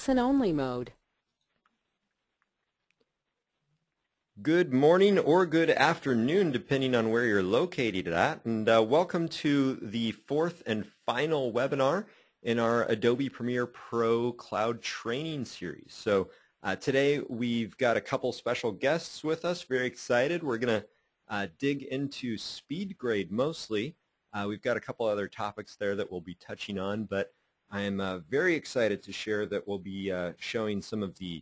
listen-only mode. Good morning or good afternoon, depending on where you're located at, and welcome to the fourth and final webinar in our Adobe Premiere Pro Cloud Training Series. So today we've got a couple special guests with us. Very excited. We're going to dig into SpeedGrade mostly. We've got a couple other topics there that we'll be touching on, but I'm very excited to share that we'll be showing some of the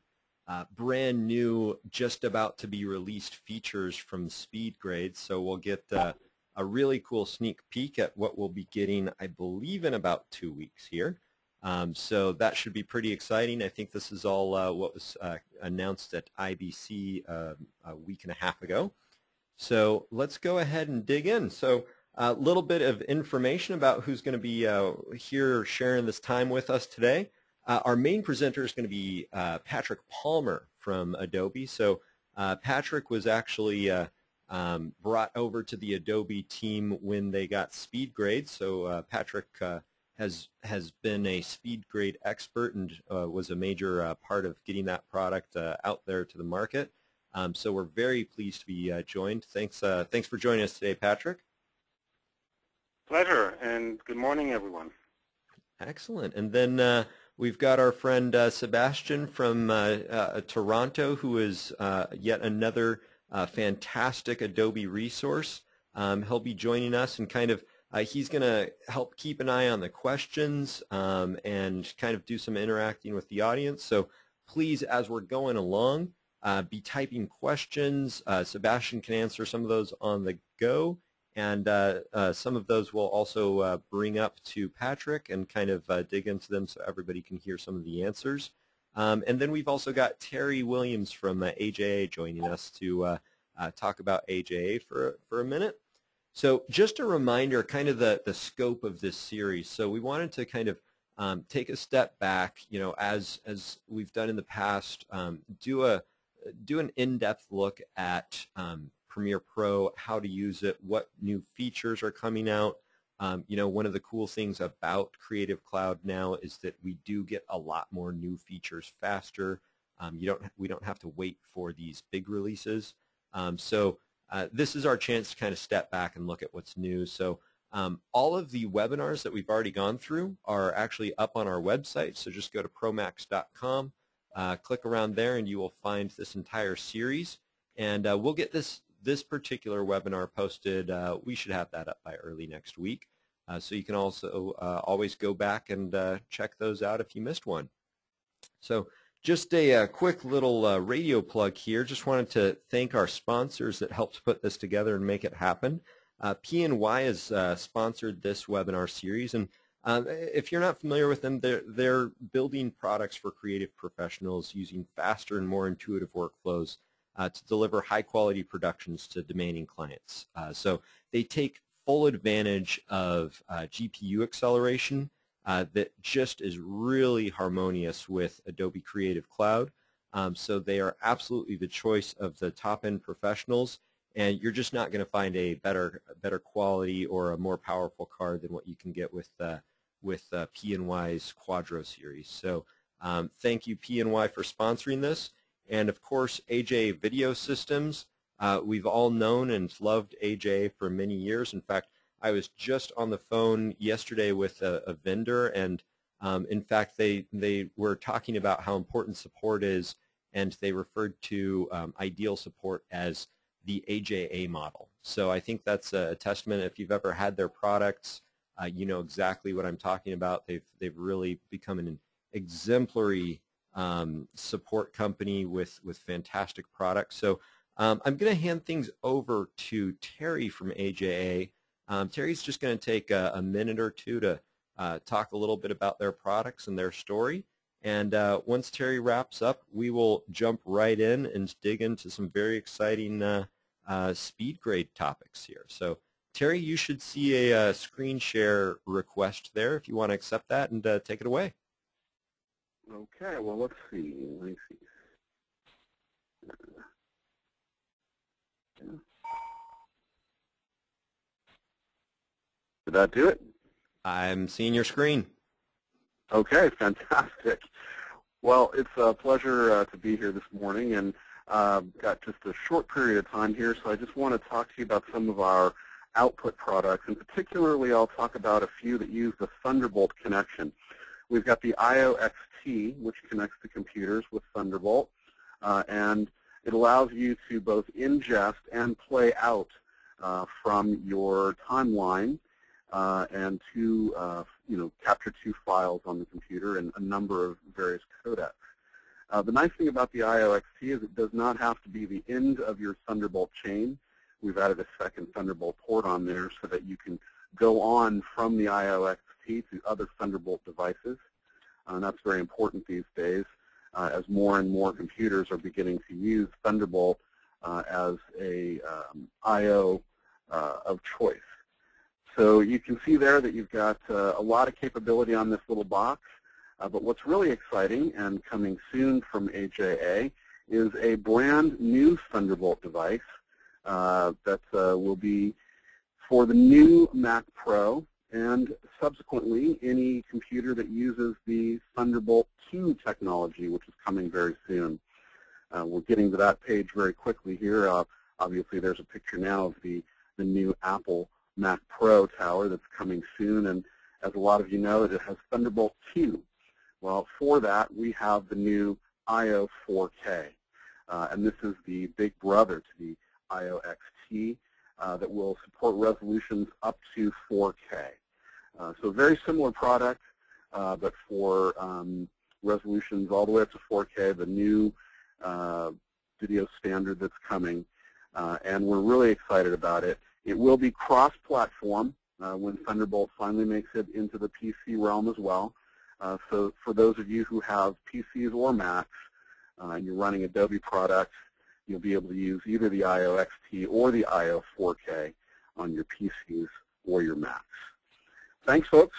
brand new, just about to be released features from SpeedGrade. So we'll get a really cool sneak peek at what we'll be getting, I believe, in about 2 weeks here. So that should be pretty exciting. I think this is all what was announced at IBC a week and a half ago. So let's go ahead and dig in. So a little bit of information about who's going to be here sharing this time with us today. Our main presenter is going to be Patrick Palmer from Adobe. So Patrick was actually brought over to the Adobe team when they got SpeedGrade. So Patrick has been a SpeedGrade expert and was a major part of getting that product out there to the market. So we're very pleased to be joined. Thanks for joining us today, Patrick. Pleasure, and good morning, everyone. Excellent. And then we've got our friend Sebastian from Toronto, who is yet another fantastic Adobe resource. He'll be joining us, and kind of he's going to help keep an eye on the questions and kind of do some interacting with the audience. So please, as we're going along, be typing questions. Sebastian can answer some of those on the go. And some of those we'll also bring up to Patrick and kind of dig into them so everybody can hear some of the answers. And then we've also got Terry Williams from AJA joining us to talk about AJA for a minute. So just a reminder, kind of the scope of this series. So we wanted to kind of take a step back, as we've done in the past, do an in-depth look at Premiere Pro, how to use it, what new features are coming out. One of the cool things about Creative Cloud now is that we do get a lot more new features faster. We don't have to wait for these big releases. So this is our chance to kind of step back and look at what's new. So all of the webinars that we've already gone through are actually up on our website. So just go to promax.com, click around there, and you will find this entire series. And we'll get this particular webinar posted. We should have that up by early next week. So you can also always go back and check those out if you missed one. So just a quick little radio plug here. Just wanted to thank our sponsors that helped put this together and make it happen. P&Y has sponsored this webinar series, and if you're not familiar with them, they're building products for creative professionals using faster and more intuitive workflows to deliver high-quality productions to demanding clients. So they take full advantage of GPU acceleration that just is really harmonious with Adobe Creative Cloud. So they are absolutely the choice of the top-end professionals, and you're just not going to find a better quality or a more powerful card than what you can get with P&Y's Quadro series. So thank you, P&Y, for sponsoring this. And of course, AJA Video Systems. We've all known and loved AJA for many years. In fact, I was just on the phone yesterday with a vendor, and in fact, they were talking about how important support is, and they referred to ideal support as the AJA model. So I think that's a testament. If you've ever had their products, you know exactly what I'm talking about. They've really become an exemplary support company with fantastic products. So I'm going to hand things over to Terry from AJA. Terry's just going to take a minute or two to talk a little bit about their products and their story. And once Terry wraps up, we will jump right in and dig into some very exciting SpeedGrade topics here. So Terry, you should see a screen share request there if you want to accept that, and take it away. Okay, well, let's see. Let me see. Did that do it? I'm seeing your screen. Okay, fantastic. Well, it's a pleasure to be here this morning, and got just a short period of time here, so I just want to talk to you about some of our output products, and particularly I'll talk about a few that use the Thunderbolt connection. We've got the IO-XT, which connects to computers with Thunderbolt, and it allows you to both ingest and play out from your timeline and to capture 2 files on the computer and a number of various codecs. The nice thing about the IO-XT is it does not have to be the end of your Thunderbolt chain. We've added a second Thunderbolt port on there so that you can go on from the IO-XT to other Thunderbolt devices. And that's very important these days as more and more computers are beginning to use Thunderbolt as a I/O of choice. So you can see there that you've got a lot of capability on this little box. But what's really exciting and coming soon from AJA is a brand new Thunderbolt device that will be for the new Mac Pro and subsequently any computer that uses the Thunderbolt 2 technology, which is coming very soon. We're getting to that page very quickly here. Obviously, there's a picture now of the new Apple Mac Pro tower that's coming soon, and as a lot of you know, it has Thunderbolt 2. Well, for that, we have the new IO 4K, and this is the big brother to the IO-XT that will support resolutions up to 4K. So a very similar product, but for resolutions all the way up to 4K, the new video standard that's coming, and we're really excited about it. It will be cross-platform when Thunderbolt finally makes it into the PC realm as well. So for those of you who have PCs or Macs and you're running Adobe products, you'll be able to use either the IO-XT or the IO 4K on your PCs or your Macs. Thanks, folks.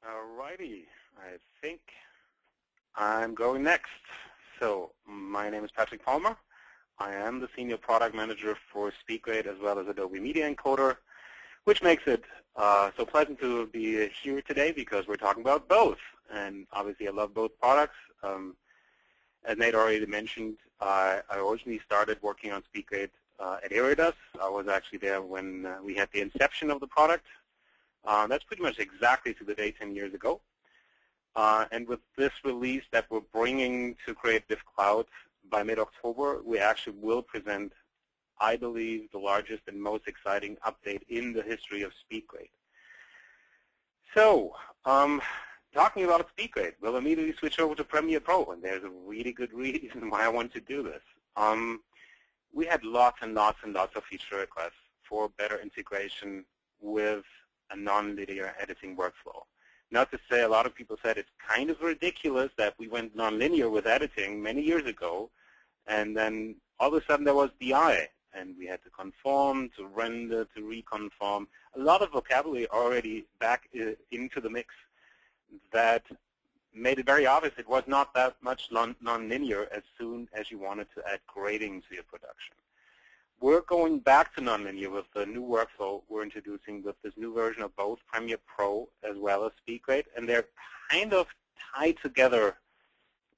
Alrighty, I think I'm going next. So my name is Patrick Palmer. I am the Senior Product Manager for SpeedGrade as well as Adobe Media Encoder, which makes it so pleasant to be here today because we're talking about both. And obviously I love both products. As Nate already mentioned, I originally started working on SpeedGrade at Eridas. I was actually there when we had the inception of the product. That's pretty much exactly to the day 10 years ago. And with this release that we're bringing to Creative Cloud by mid-October, we actually will present, I believe, the largest and most exciting update in the history of SpeedGrade. So, talking about SpeedGrade, we'll immediately switch over to Premiere Pro, and there's a really good reason why I want to do this. We had lots and lots and lots of feature requests for better integration with a non-linear editing workflow. Not to say a lot of people said it's kind of ridiculous that we went non-linear with editing many years ago, and then all of a sudden there was DI, and we had to conform, to render, to reconform. A lot of vocabulary already back into the mix that made it very obvious it was not that much non-linear as soon as you wanted to add grading to your production. We're going back to nonlinear with the new workflow we're introducing with this new version of both Premiere Pro as well as SpeedGrade, and they're kind of tied together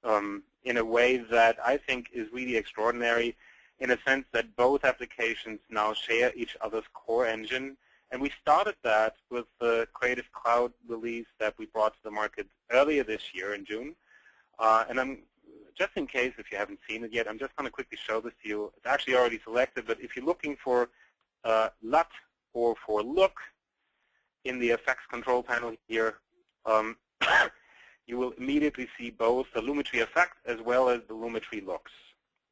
in a way that I think is really extraordinary, in a sense that both applications now share each other's core engine. And we started that with the Creative Cloud release that we brought to the market earlier this year in June. And just in case, if you haven't seen it yet, I'm just going to quickly show this to you. It's actually already selected, but if you're looking for LUT or for look in the effects control panel here, you will immediately see both the Lumetri effect as well as the Lumetri looks.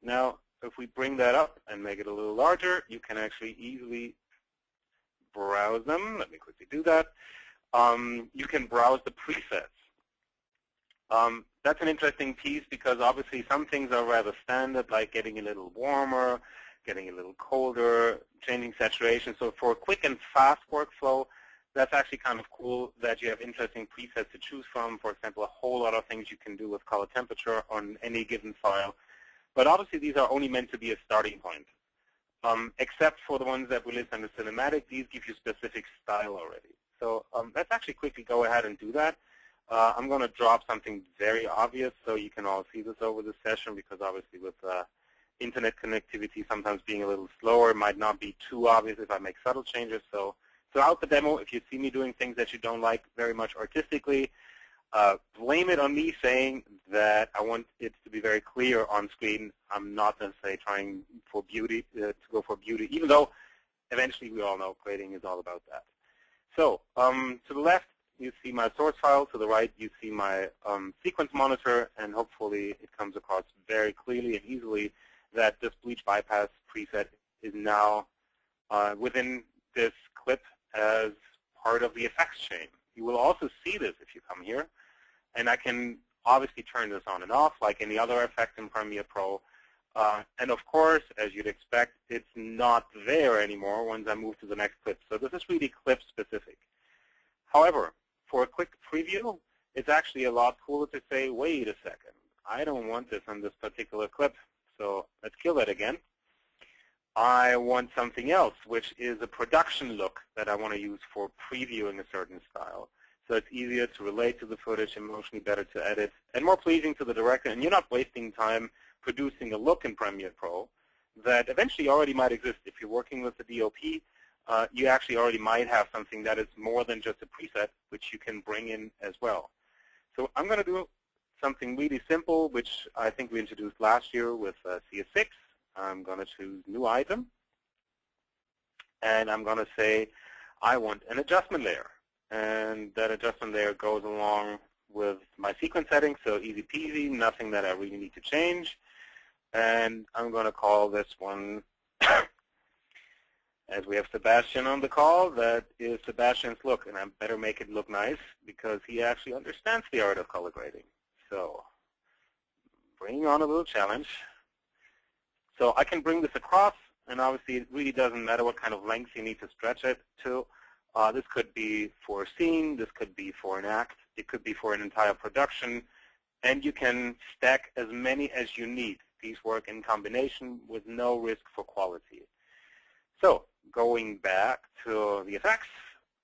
Now, if we bring that up and make it a little larger, you can actually easily browse them. Let me quickly do that. You can browse the presets. That's an interesting piece because obviously some things are rather standard, like getting a little warmer, getting a little colder, changing saturation. So for a quick and fast workflow, That's actually kind of cool that you have interesting presets to choose from. For example, a whole lot of things you can do with color temperature on any given file. But obviously, these are only meant to be a starting point. Except for the ones that we list under cinematic, these give you specific style already. So let's actually quickly go ahead and do that. I'm going to drop something very obvious so you can all see this over the session, because obviously with internet connectivity sometimes being a little slower, it might not be too obvious if I make subtle changes. So throughout the demo, if you see me doing things that you don't like very much artistically, blame it on me saying that I want it to be very clear on screen. I'm not necessarily trying for beauty to go for beauty, even though eventually we all know grading is all about that. So to the left, you see my source file. To the right, you see my sequence monitor, and hopefully it comes across very clearly and easily that this bleach bypass preset is now within this clip as part of the effects chain. You will also see this if you come here, and I can obviously turn this on and off like any other effect in Premiere Pro. And of course, as you'd expect, it's not there anymore once I move to the next clip. So this is really clip specific. However, for a quick preview, it's actually a lot cooler to say, wait a second, I don't want this on this particular clip. So let's kill that again. I want something else, which is a production look that I want to use for previewing a certain style. So it's easier to relate to the footage, emotionally better to edit, and more pleasing to the director. And you're not wasting time producing a look in Premiere Pro that eventually already might exist. If you're working with the DOP, you actually already might have something that is more than just a preset, which you can bring in as well. So I'm going to do something really simple, which I think we introduced last year with CS6. I'm going to choose New Item, and I'm going to say I want an adjustment layer. And that adjustment layer goes along with my sequence settings, so easy peasy, nothing that I really need to change. And I'm going to call this one, as we have Sebastian on the call, that is Sebastian's look. And I better make it look nice because he actually understands the art of color grading. So bringing on a little challenge. So I can bring this across, and obviously it really doesn't matter what kind of length you need to stretch it to. This could be for a scene, this could be for an act, it could be for an entire production, and you can stack as many as you need. These work in combination with no risk for quality. So going back to the effects,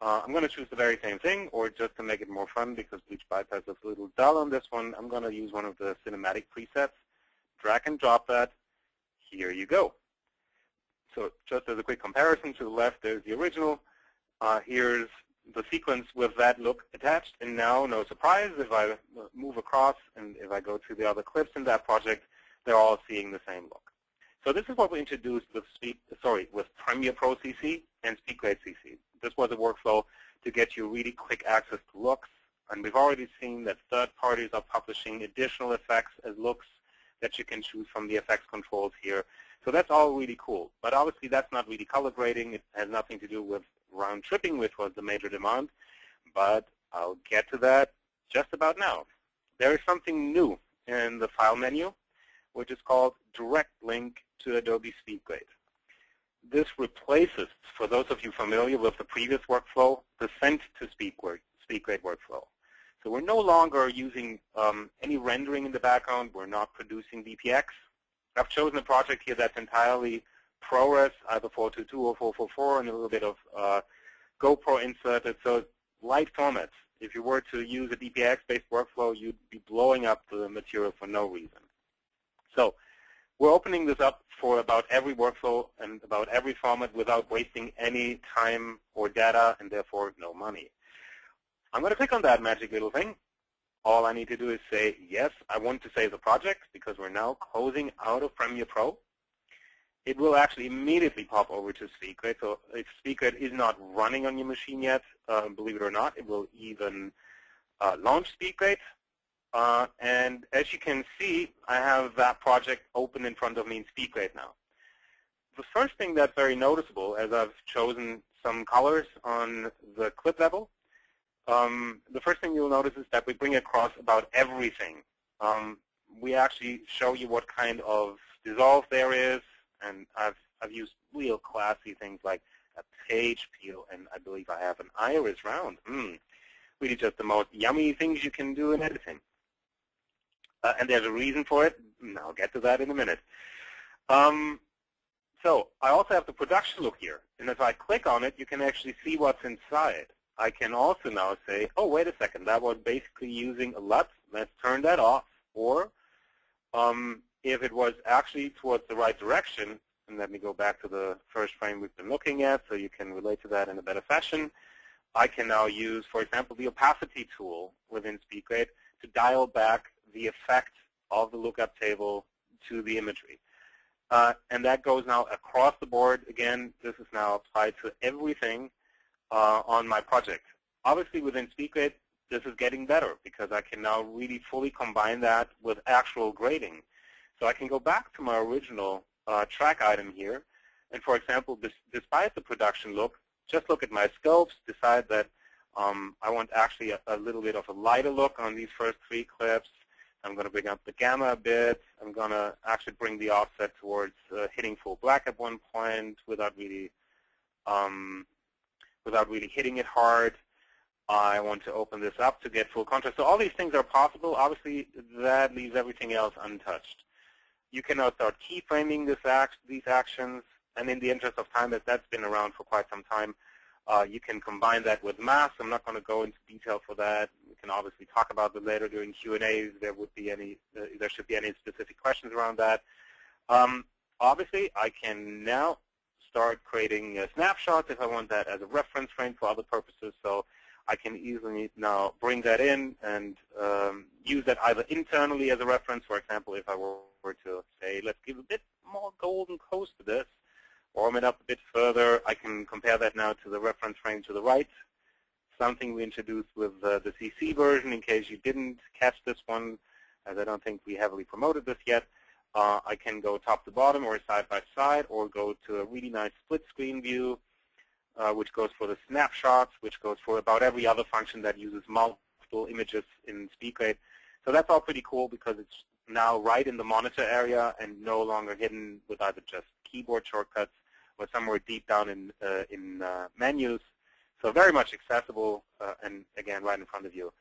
I'm going to choose the very same thing, or just to make it more fun because bleach bypass is a little dull on this one, I'm going to use one of the cinematic presets, drag and drop that. Here you go. So just as a quick comparison, to the left there's the original. Here's the sequence with that look attached. And now, no surprise, if I move across and if I go to the other clips in that project, they're all seeing the same look. So this is what we introduced with Premiere Pro CC and SpeedGrade CC. This was a workflow to get you really quick access to looks. And we've already seen that third parties are publishing additional effects as looks that you can choose from the effects controls here. So that's all really cool. But obviously that's not really color grading. It has nothing to do with round tripping, which was the major demand. But I'll get to that just about now. There is something new in the file menu, which is called Direct Link to Adobe SpeedGrade. This replaces, for those of you familiar with the previous workflow, the Send to SpeedGrade workflow. So we're no longer using any rendering in the background. We're not producing VPX. I've chosen a project here that's entirely ProRes, either 422 or 444, and a little bit of GoPro inserted. So light formats. If you were to use a DPX-based workflow, you'd be blowing up the material for no reason. So we're opening this up for about every workflow and about every format without wasting any time or data, and therefore no money. I'm going to click on that magic little thing. All I need to do is say, yes, I want to save the project because we're now closing out of Premiere Pro. It will actually immediately pop over to SpeedGrade. So if SpeedGrade is not running on your machine yet, believe it or not, it will even launch SpeedGrade. And as you can see, I have that project open in front of me in SpeedGrade now. The first thing that's very noticeable, as I've chosen some colors on the clip level, the first thing you'll notice is that we bring across about everything. We actually show you what kind of dissolve there is, and I've used real classy things like a page peel, and I believe I have an iris round. Really just the most yummy things you can do in editing. And there's a reason for it. I'll get to that in a minute. So I also have the production look here. And if I click on it, you can actually see what's inside. I can also now say, oh, wait a second, that was basically using a LUT. Let's turn that off. Or if it was actually towards the right direction, and let me go back to the first frame we've been looking at so you can relate to that in a better fashion. I can now use, for example, the opacity tool within SpeedGrade to dial back the effect of the lookup table to the imagery. And that goes now across the board. Again, this is now applied to everything on my project. Obviously, within SpeedGrade, this is getting better because I can now really fully combine that with actual grading. So I can go back to my original track item here, and for example, despite the production look, just look at my scopes, decide that I want actually a little bit of a lighter look on these first 3 clips. I'm going to bring up the gamma a bit. I'm going to actually bring the offset towards hitting full black at one point without really hitting it hard. I want to open this up to get full contrast. So all these things are possible. Obviously, that leaves everything else untouched. You can now start keyframing these actions. And in the interest of time, as that's been around for quite some time, you can combine that with masks. I'm not going to go into detail for that. We can obviously talk about that later during Q&A. There should be any specific questions around that. Obviously, I can now start creating snapshots if I want that as a reference frame for other purposes. So I can easily now bring that in and use that either internally as a reference. For example, if I were to say, let's give a bit more golden coast to this, warm it up a bit further, I can compare that now to the reference frame to the right, something we introduced with the CC version in case you didn't catch this one, as I don't think we heavily promoted this yet. I can go top to bottom or side by side, or go to a really nice split screen view, which goes for the snapshots, which goes for about every other function that uses multiple images in SpeedGrade. So that's all pretty cool because it's now right in the monitor area and no longer hidden with either just keyboard shortcuts or somewhere deep down in menus. So very much accessible and, again, right in front of you.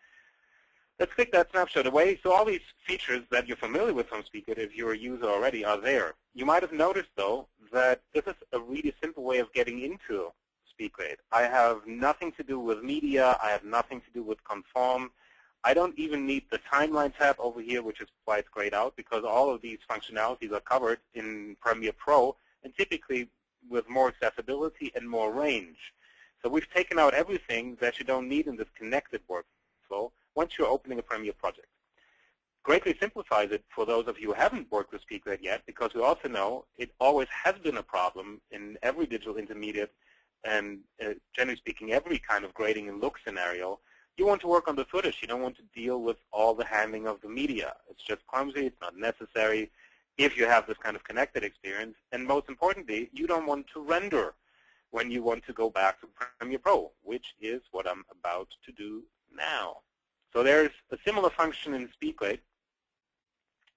Let's click that snapshot away. So all these features that you're familiar with from SpeedGrade, if you're a user already, are there. You might have noticed, though, that this is a really simple way of getting into SpeedGrade. I have nothing to do with media. I have nothing to do with conform. I don't even need the timeline tab over here, which is why it's grayed out, because all of these functionalities are covered in Premiere Pro, and typically with more accessibility and more range. So we've taken out everything that you don't need in this connected workflow once you're opening a Premiere project. Greatly simplifies it for those of you who haven't worked with SpeedGrade yet, because we also know it always has been a problem in every digital intermediate and, generally speaking, every kind of grading and look scenario. You want to work on the footage. You don't want to deal with all the handling of the media. It's just clumsy. It's not necessary if you have this kind of connected experience. And most importantly, you don't want to render when you want to go back to Premiere Pro, which is what I'm about to do now. So there's a similar function in SpeedGrade,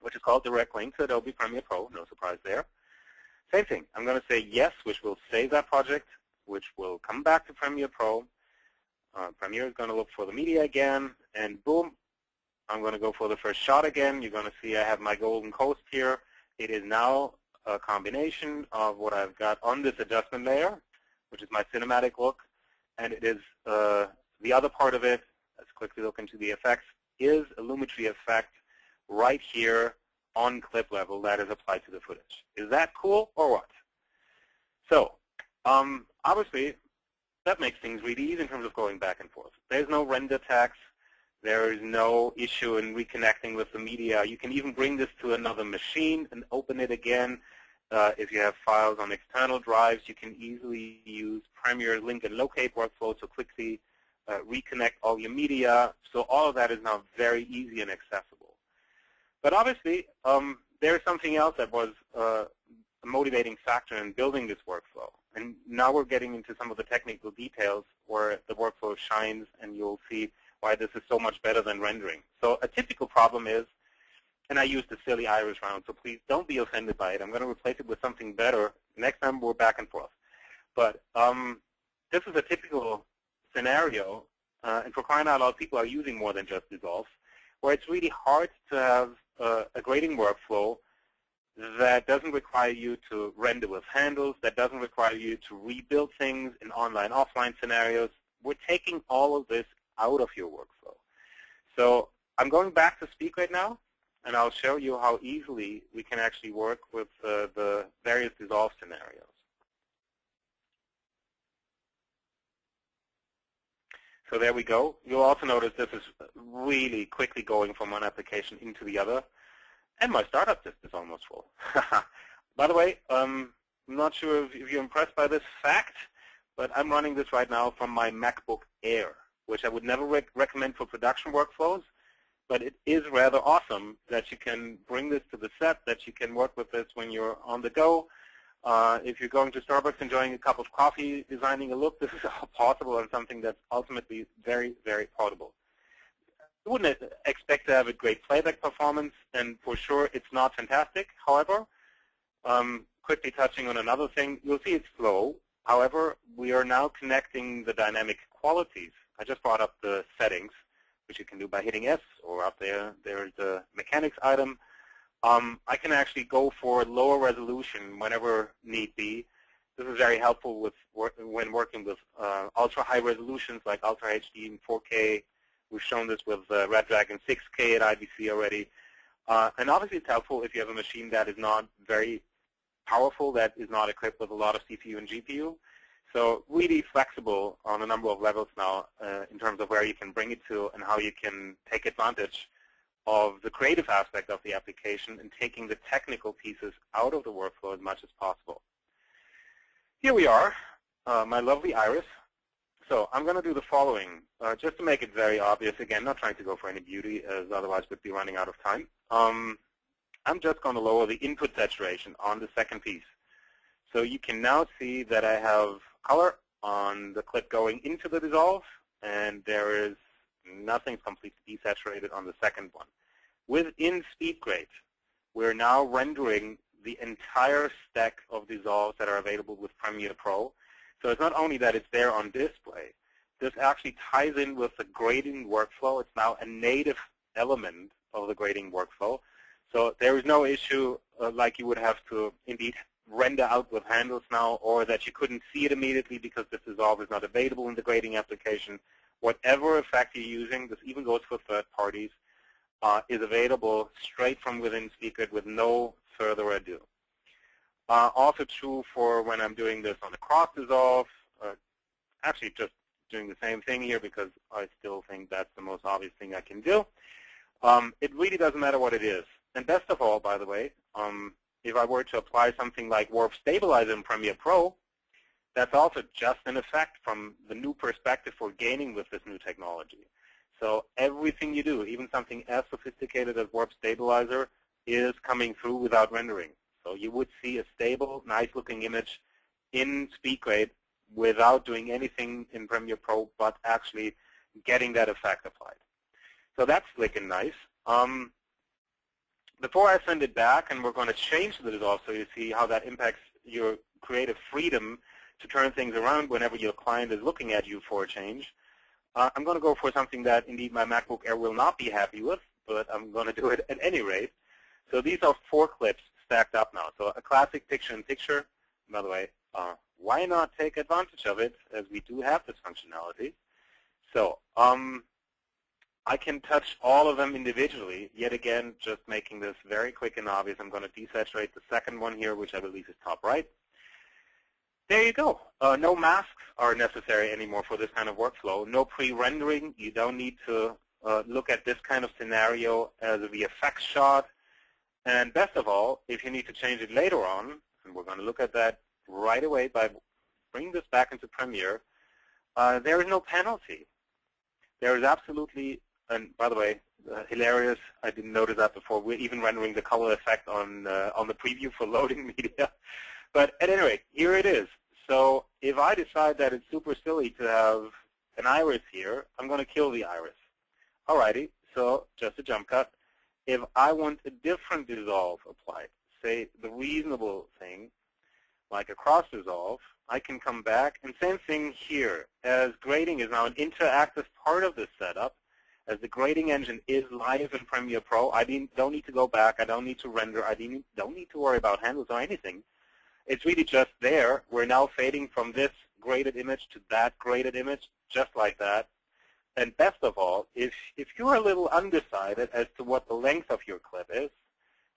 which is called Direct Link to Adobe Premiere Pro. No surprise there. Same thing. I'm going to say yes, which will save that project, which will come back to Premiere Pro. Premiere is going to look for the media again, and boom, I'm going to go for the first shot again. You're going to see I have my golden coast here. It is now a combination of what I've got on this adjustment layer, which is my cinematic look, and it is the other part of it. Let's quickly look into the effects, is a Lumetri effect right here on clip level that is applied to the footage. Is that cool or what? So obviously, that makes things really easy in terms of going back and forth. There's no render tax. There is no issue in reconnecting with the media. You can even bring this to another machine and open it again. If you have files on external drives, you can easily use Premiere link and locate workflow to quickly reconnect all your media. So all of that is now very easy and accessible. But obviously, there's something else that was a motivating factor in building this workflow. And now we're getting into some of the technical details where the workflow shines, and you'll see why this is so much better than rendering. So a typical problem is, and I used the silly iris round, so please don't be offended by it. I'm going to replace it with something better next time we're back and forth. But this is a typical scenario, and for crying out loud, people are using more than just dissolves, where it's really hard to have a grading workflow that doesn't require you to render with handles, that doesn't require you to rebuild things in online, offline scenarios. We're taking all of this out of your workflow. So I'm going back to SpeedGrade now, and I'll show you how easily we can actually work with the various dissolve scenarios. So there we go. You'll also notice this is really quickly going from one application into the other. And my startup list is almost full. By the way, I'm not sure if you're impressed by this fact, but I'm running this right now from my MacBook Air, which I would never recommend for production workflows. But it is rather awesome that you can bring this to the set, that you can work with this when you're on the go. If you're going to Starbucks enjoying a cup of coffee, designing a look, this is all possible and something that's ultimately very, very portable. You wouldn't expect to have a great playback performance, and for sure it's not fantastic. However, quickly touching on another thing, you'll see it's slow. However, we are now connecting the dynamic qualities. I just brought up the settings, which you can do by hitting S, or up there's the mechanics item. I can actually go for lower resolution whenever need be. This is very helpful when working with ultra-high resolutions like Ultra HD and 4K. We've shown this with Red Dragon 6K at IBC already. And obviously it's helpful if you have a machine that is not very powerful, that is not equipped with a lot of CPU and GPU. So really flexible on a number of levels now in terms of where you can bring it to and how you can take advantage of the creative aspect of the application and taking the technical pieces out of the workflow as much as possible. Here we are, my lovely iris. So I'm going to do the following, just to make it very obvious. Again, not trying to go for any beauty, as otherwise we'd be running out of time. I'm just going to lower the input saturation on the second piece. So you can now see that I have color on the clip going into the dissolve, and there is nothing completely desaturated on the second one. Within SpeedGrade, we're now rendering the entire stack of dissolves that are available with Premiere Pro. So it's not only that it's there on display, this actually ties in with the grading workflow. It's now a native element of the grading workflow. So there is no issue like you would have to indeed render out with handles now, or that you couldn't see it immediately because this dissolve is not available in the grading application. Whatever effect you're using, this even goes for third parties, is available straight from within SpeedGrade with no further ado. Also true for when I'm doing this on a cross dissolve. Actually just doing the same thing here because I still think that's the most obvious thing I can do. It really doesn't matter what it is. And best of all, by the way, if I were to apply something like Warp Stabilizer in Premiere Pro, that's also just an effect from the new perspective we're gaining with this new technology. So everything you do, even something as sophisticated as Warp Stabilizer, is coming through without rendering. So you would see a stable, nice-looking image in SpeedGrade without doing anything in Premiere Pro, but actually getting that effect applied. So that's slick and nice. Before I send it back, and we're going to change the dissolve so you see how that impacts your creative freedom to turn things around whenever your client is looking at you for a change, I'm going to go for something that indeed my MacBook Air will not be happy with, but I'm going to do it at any rate. So these are 4 clips stacked up now. So a classic picture-in-picture. By the way, why not take advantage of it, as we do have this functionality. So I can touch all of them individually. Yet again, just making this very quick and obvious, I'm going to desaturate the second one here, which I believe is top right. There you go. No masks are necessary anymore for this kind of workflow. No pre-rendering. You don't need to look at this kind of scenario as a VFX shot. And best of all, if you need to change it later on, and we're going to look at that right away by bringing this back into Premiere, there is no penalty. There is absolutely, and by the way, hilarious, I didn't notice that before, we're even rendering the color effect on the preview for loading media. But at any rate, here it is. So if I decide that it's super silly to have an iris here, I'm going to kill the iris. Alrighty, so just a jump cut. If I want a different dissolve applied, say the reasonable thing, like a cross dissolve, I can come back, and same thing here. As grading is now an interactive part of this setup, as the grading engine is live in Premiere Pro, I don't need to go back, I don't need to render, I don't need to worry about handles or anything. It's really just there. We're now fading from this graded image to that graded image, just like that. And best of all, if you're a little undecided as to what the length of your clip is,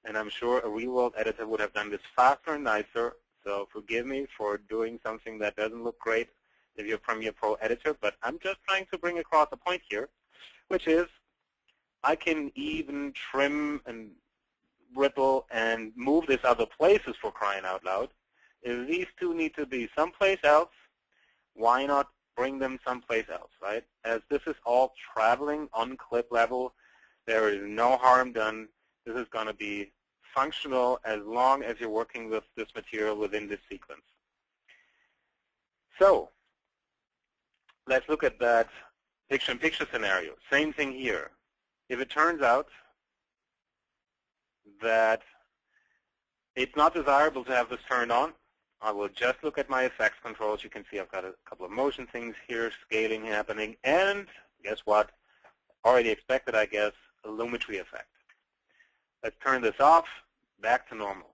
and I'm sure a real-world editor would have done this faster and nicer, so forgive me for doing something that doesn't look great if you're a Premiere Pro editor, but I'm just trying to bring across a point here, which is I can even trim and ripple and move this other places, for crying out loud. If these two need to be someplace else, why not bring them someplace else, right? As this is all traveling on clip level, there is no harm done. This is going to be functional as long as you're working with this material within this sequence. So let's look at that picture-in-picture scenario. Same thing here. If it turns out that it's not desirable to have this turned on, I will just look at my effects controls. You can see I've got a couple of motion things here, scaling happening, and guess what? Already expected, I guess, a lumetri effect. Let's turn this off, back to normal.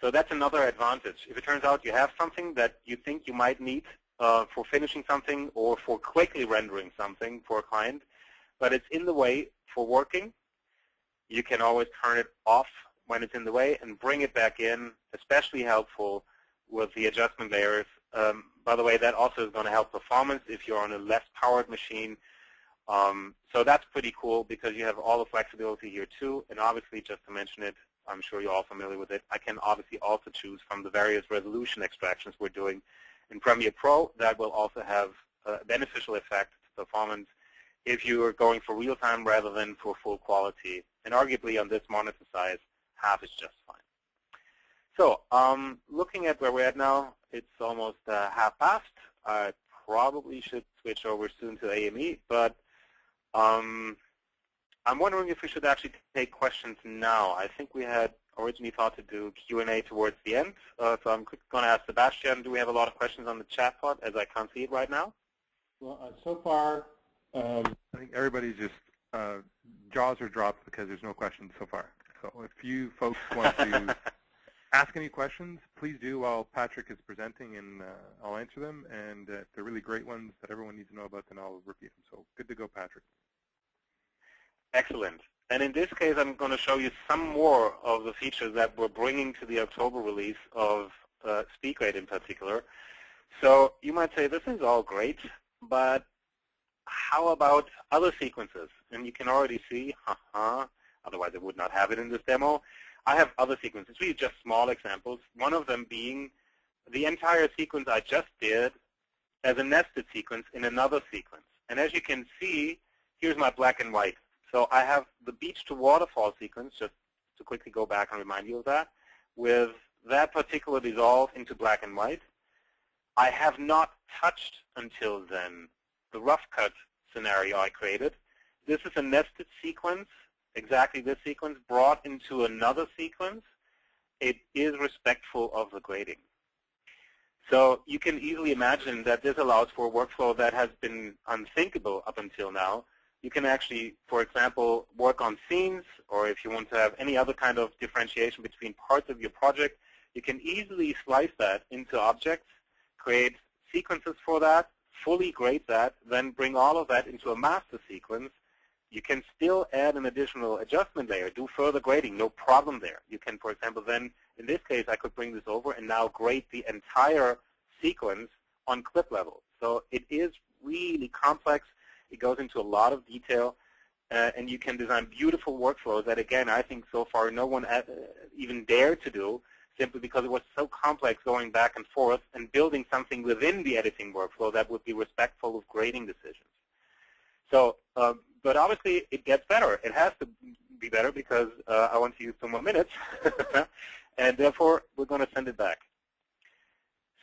So that's another advantage. If it turns out you have something that you think you might need for finishing something or for quickly rendering something for a client, but it's in the way for working, you can always turn it off when it's in the way and bring it back in, especially helpful with the adjustment layers. By the way, that also is going to help performance if you're on a less powered machine. So that's pretty cool because you have all the flexibility here too. And obviously, just to mention it, I'm sure you're all familiar with it, I can obviously also choose from the various resolution extractions we're doing in Premiere Pro. That will also have a beneficial effect to performance if you are going for real time rather than for full quality. And arguably on this monitor size, half is just fine. So looking at where we're at now, it's almost half past. I probably should switch over soon to AME, but I'm wondering if we should actually take questions now. I think we had originally thought to do Q&A towards the end. So I'm going to ask Sebastian, do we have a lot of questions on the chat pod as I can't see it right now? Well, so far, I think everybody's just, jaws are dropped because there's no questions so far. So if you folks want to ask any questions, please do while Patrick is presenting, and I'll answer them. And if they're really great ones that everyone needs to know about, then I'll repeat them. So good to go, Patrick. Excellent. And in this case, I'm going to show you some more of the features that we're bringing to the October release of SpeedGrade in particular. So you might say, this is all great, but how about other sequences? And you can already see, otherwise I would not have it in this demo. I have other sequences, really just small examples, one of them being the entire sequence I just did as a nested sequence in another sequence. And as you can see, here's my black and white. So I have the beach to waterfall sequence, just to quickly go back and remind you of that, with that particular dissolve into black and white. I have not touched until then the rough cut scenario I created. This is a nested sequence, exactly this sequence, brought into another sequence. It is respectful of the grading. So you can easily imagine that this allows for a workflow that has been unthinkable up until now. You can actually, for example, work on scenes, or if you want to have any other kind of differentiation between parts of your project, you can easily slice that into objects, create sequences for that, fully grade that, then bring all of that into a master sequence. You can still add an additional adjustment layer, do further grading, no problem there. You can, for example, then, in this case, I could bring this over and now grade the entire sequence on clip level. So it is really complex. It goes into a lot of detail, and you can design beautiful workflows that, again, I think so far no one even dared to do, simply because it was so complex going back and forth and building something within the editing workflow that would be respectful of grading decisions. So, but obviously it gets better. It has to be better because I want to use 2 more minutes, and therefore we're going to send it back.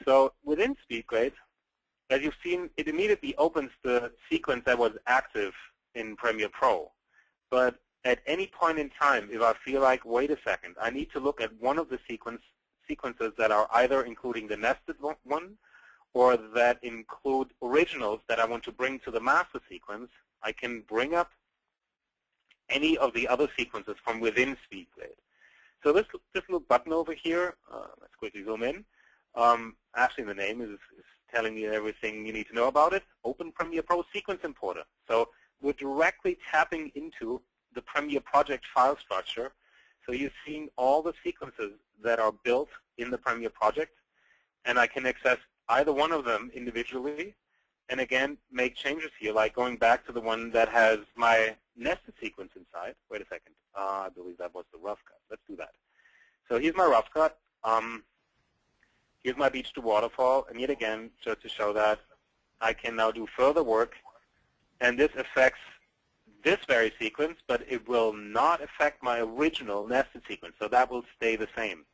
So within SpeedGrade, as you've seen, it immediately opens the sequence that was active in Premiere Pro. But at any point in time, if I feel like, wait a second, I need to look at one of the sequences that are either including the nested one or that include originals that I want to bring to the master sequence, I can bring up any of the other sequences from within SpeedGrade. So this little button over here, let's quickly zoom in. Actually, the name is telling you everything you need to know about it. Open Premiere Pro Sequence Importer. So we're directly tapping into the Premiere project file structure. So you're seeing all the sequences that are built in the Premiere project, and I can access either one of them individually, and again, make changes here, like going back to the one that has my nested sequence inside. Wait a second. I believe that was the rough cut. Let's do that. So here's my rough cut. Here's my beach to waterfall, and yet again, just to show that I can now do further work, and this affects this very sequence, but it will not affect my original nested sequence, so that will stay the same.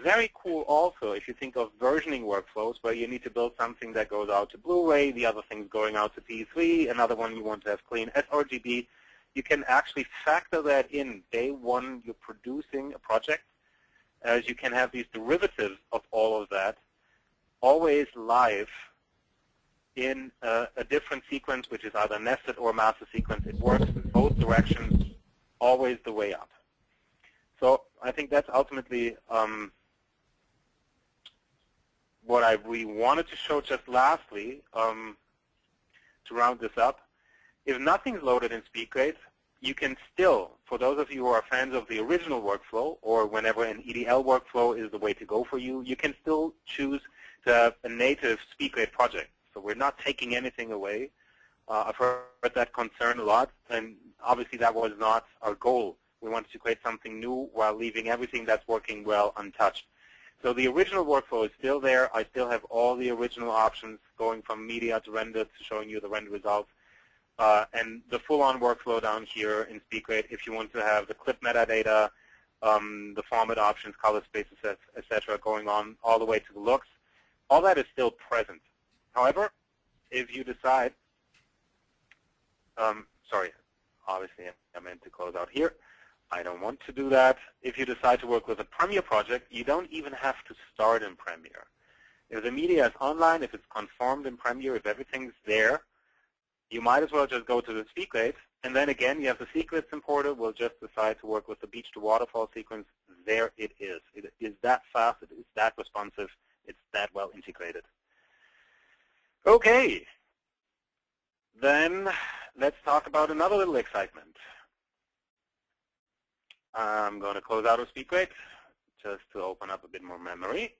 Very cool also if you think of versioning workflows where you need to build something that goes out to Blu-ray, the other thing's going out to P3, another one you want to have clean sRGB. You can actually factor that in day one you're producing a project, as you can have these derivatives of all of that always live in a different sequence, which is either nested or master sequence. It works in both directions, always the way up. So I think that's ultimately what we wanted to show just lastly to round this up. If nothing's loaded in SpeedGrade, you can still, for those of you who are fans of the original workflow, or whenever an EDL workflow is the way to go for you, you can still choose to have a native SpeedGrade project. So we're not taking anything away. I've heard that concern a lot, and obviously that was not our goal. We wanted to create something new while leaving everything that's working well untouched. So the original workflow is still there. I still have all the original options going from media to render to showing you the render results. And the full-on workflow down here in SpeedGrade, if you want to have the clip metadata, the format options, color spaces, etc., going on all the way to the looks, all that is still present. However, if you decide, sorry, obviously I meant to close out here. I don't want to do that. If you decide to work with a Premiere project, you don't even have to start in Premiere. If the media is online, if it's conformed in Premiere, if everything's there, you might as well just go to the SpeedGrade, and then again, you have the sequence importer. We'll just decide to work with the beach to waterfall sequence. There it is. It is that fast. It is that responsive. It's that well integrated. Okay. Then let's talk about another little excitement. I'm going to close out of SpeedGrade just to open up a bit more memory.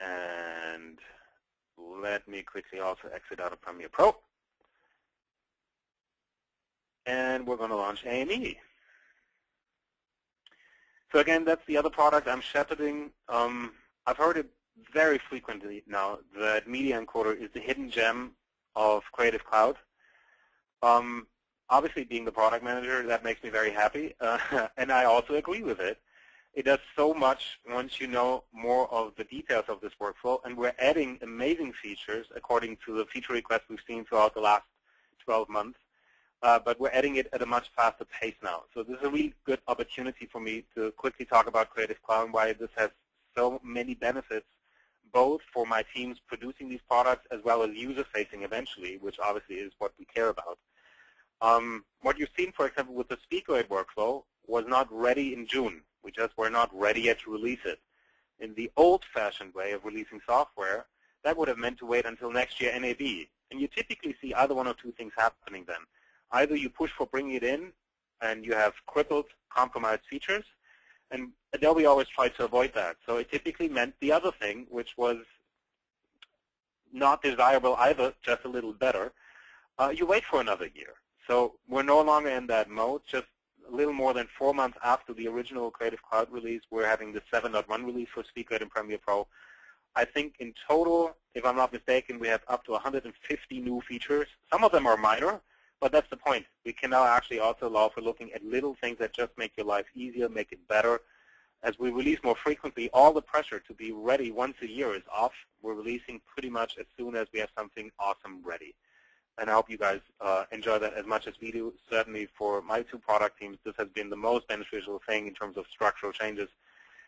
And let me quickly also exit out of Premiere Pro. And we're going to launch AME. So again, that's the other product I'm shepherding. I've heard it very frequently now that Media Encoder is the hidden gem of Creative Cloud. Obviously, being the product manager, that makes me very happy. And I also agree with it. It does so much once you know more of the details of this workflow, and we're adding amazing features according to the feature requests we've seen throughout the last 12 months. But we're adding it at a much faster pace now. So this is a really good opportunity for me to quickly talk about Creative Cloud and why this has so many benefits, both for my teams producing these products as well as user-facing eventually, which obviously is what we care about. What you've seen, for example, with the SpeedGrade workflow was not ready in June. We just were not ready yet to release it. In the old-fashioned way of releasing software, that would have meant to wait until next year NAB. And you typically see either one or two things happening then. Either you push for bringing it in, and you have crippled, compromised features, and Adobe always tried to avoid that. So it typically meant the other thing, which was not desirable either, just a little better. You wait for another year. So we're no longer in that mode. Just a little more than 4 months after the original Creative Cloud release, we're having the 7.1 release for SpeedGrade and Premiere Pro. I think in total, if I'm not mistaken, we have up to 150 new features. Some of them are minor, but that's the point. We can now actually also allow for looking at little things that just make your life easier, make it better. As we release more frequently, all the pressure to be ready once a year is off. We're releasing pretty much as soon as we have something awesome ready. And I hope you guys enjoy that as much as we do. Certainly for my two product teams, this has been the most beneficial thing in terms of structural changes.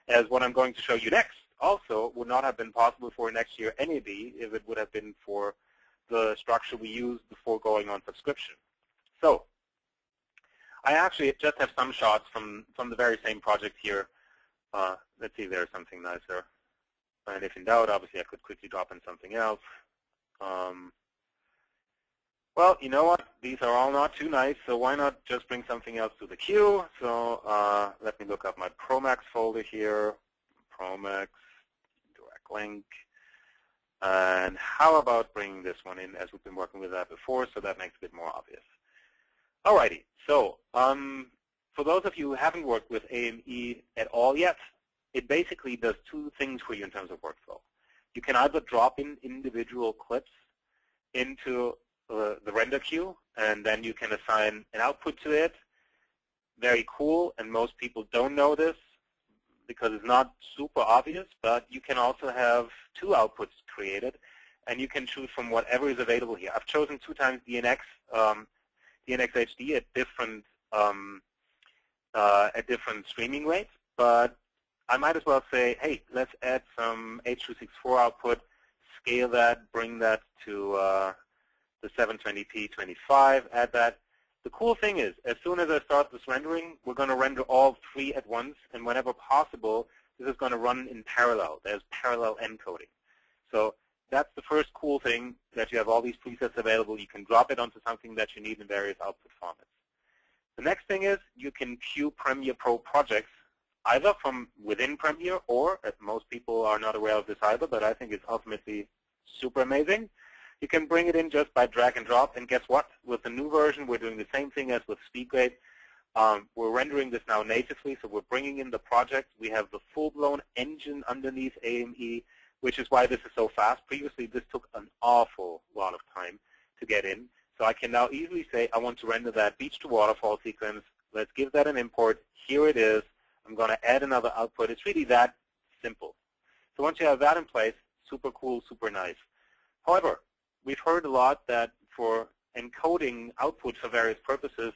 as what I'm going to show you next also would not have been possible for next year NAB if it would have been for the structure we used before going on subscription. So I actually just have some shots from the very same project here. Let's see if there's something nicer. And if in doubt, obviously I could quickly drop in something else. Well, you know what? These are all not too nice, so why not just bring something else to the queue? So let me look up my Promax folder here. Promax, direct link. And how about bringing this one in, as we've been working with that before, so that makes it a bit more obvious. Alrighty, so for those of you who haven't worked with AME at all yet, it basically does two things for you in terms of workflow. You can either drop in individual clips into the render queue, and then you can assign an output to it. Very cool, and most people don't know this because it's not super obvious, but you can also have two outputs created, and you can choose from whatever is available here. I've chosen 2 times DNX, DNX HD at different streaming rates, but I might as well say, hey, let's add some H.264 output, scale that, bring that to the 720p 25, add that. The cool thing is, as soon as I start this rendering, we're going to render all 3 at once, and whenever possible, this is going to run in parallel. There's parallel encoding. So that's the first cool thing, that you have all these presets available. You can drop it onto something that you need in various output formats. The next thing is you can queue Premiere Pro projects either from within Premiere, or, as most people are not aware of this either, but I think it's ultimately super amazing. You can bring it in just by drag and drop, and guess what? With the new version, we're doing the same thing as with SpeedGrade. We're rendering this now natively, so we're bringing in the project. We have the full-blown engine underneath AME, which is why this is so fast. Previously, this took an awful lot of time to get in. So I can now easily say, I want to render that beach to waterfall sequence. Let's give that an import. Here it is. I'm going to add another output. It's really that simple. So once you have that in place, super cool, super nice. However, we've heard a lot that for encoding outputs for various purposes,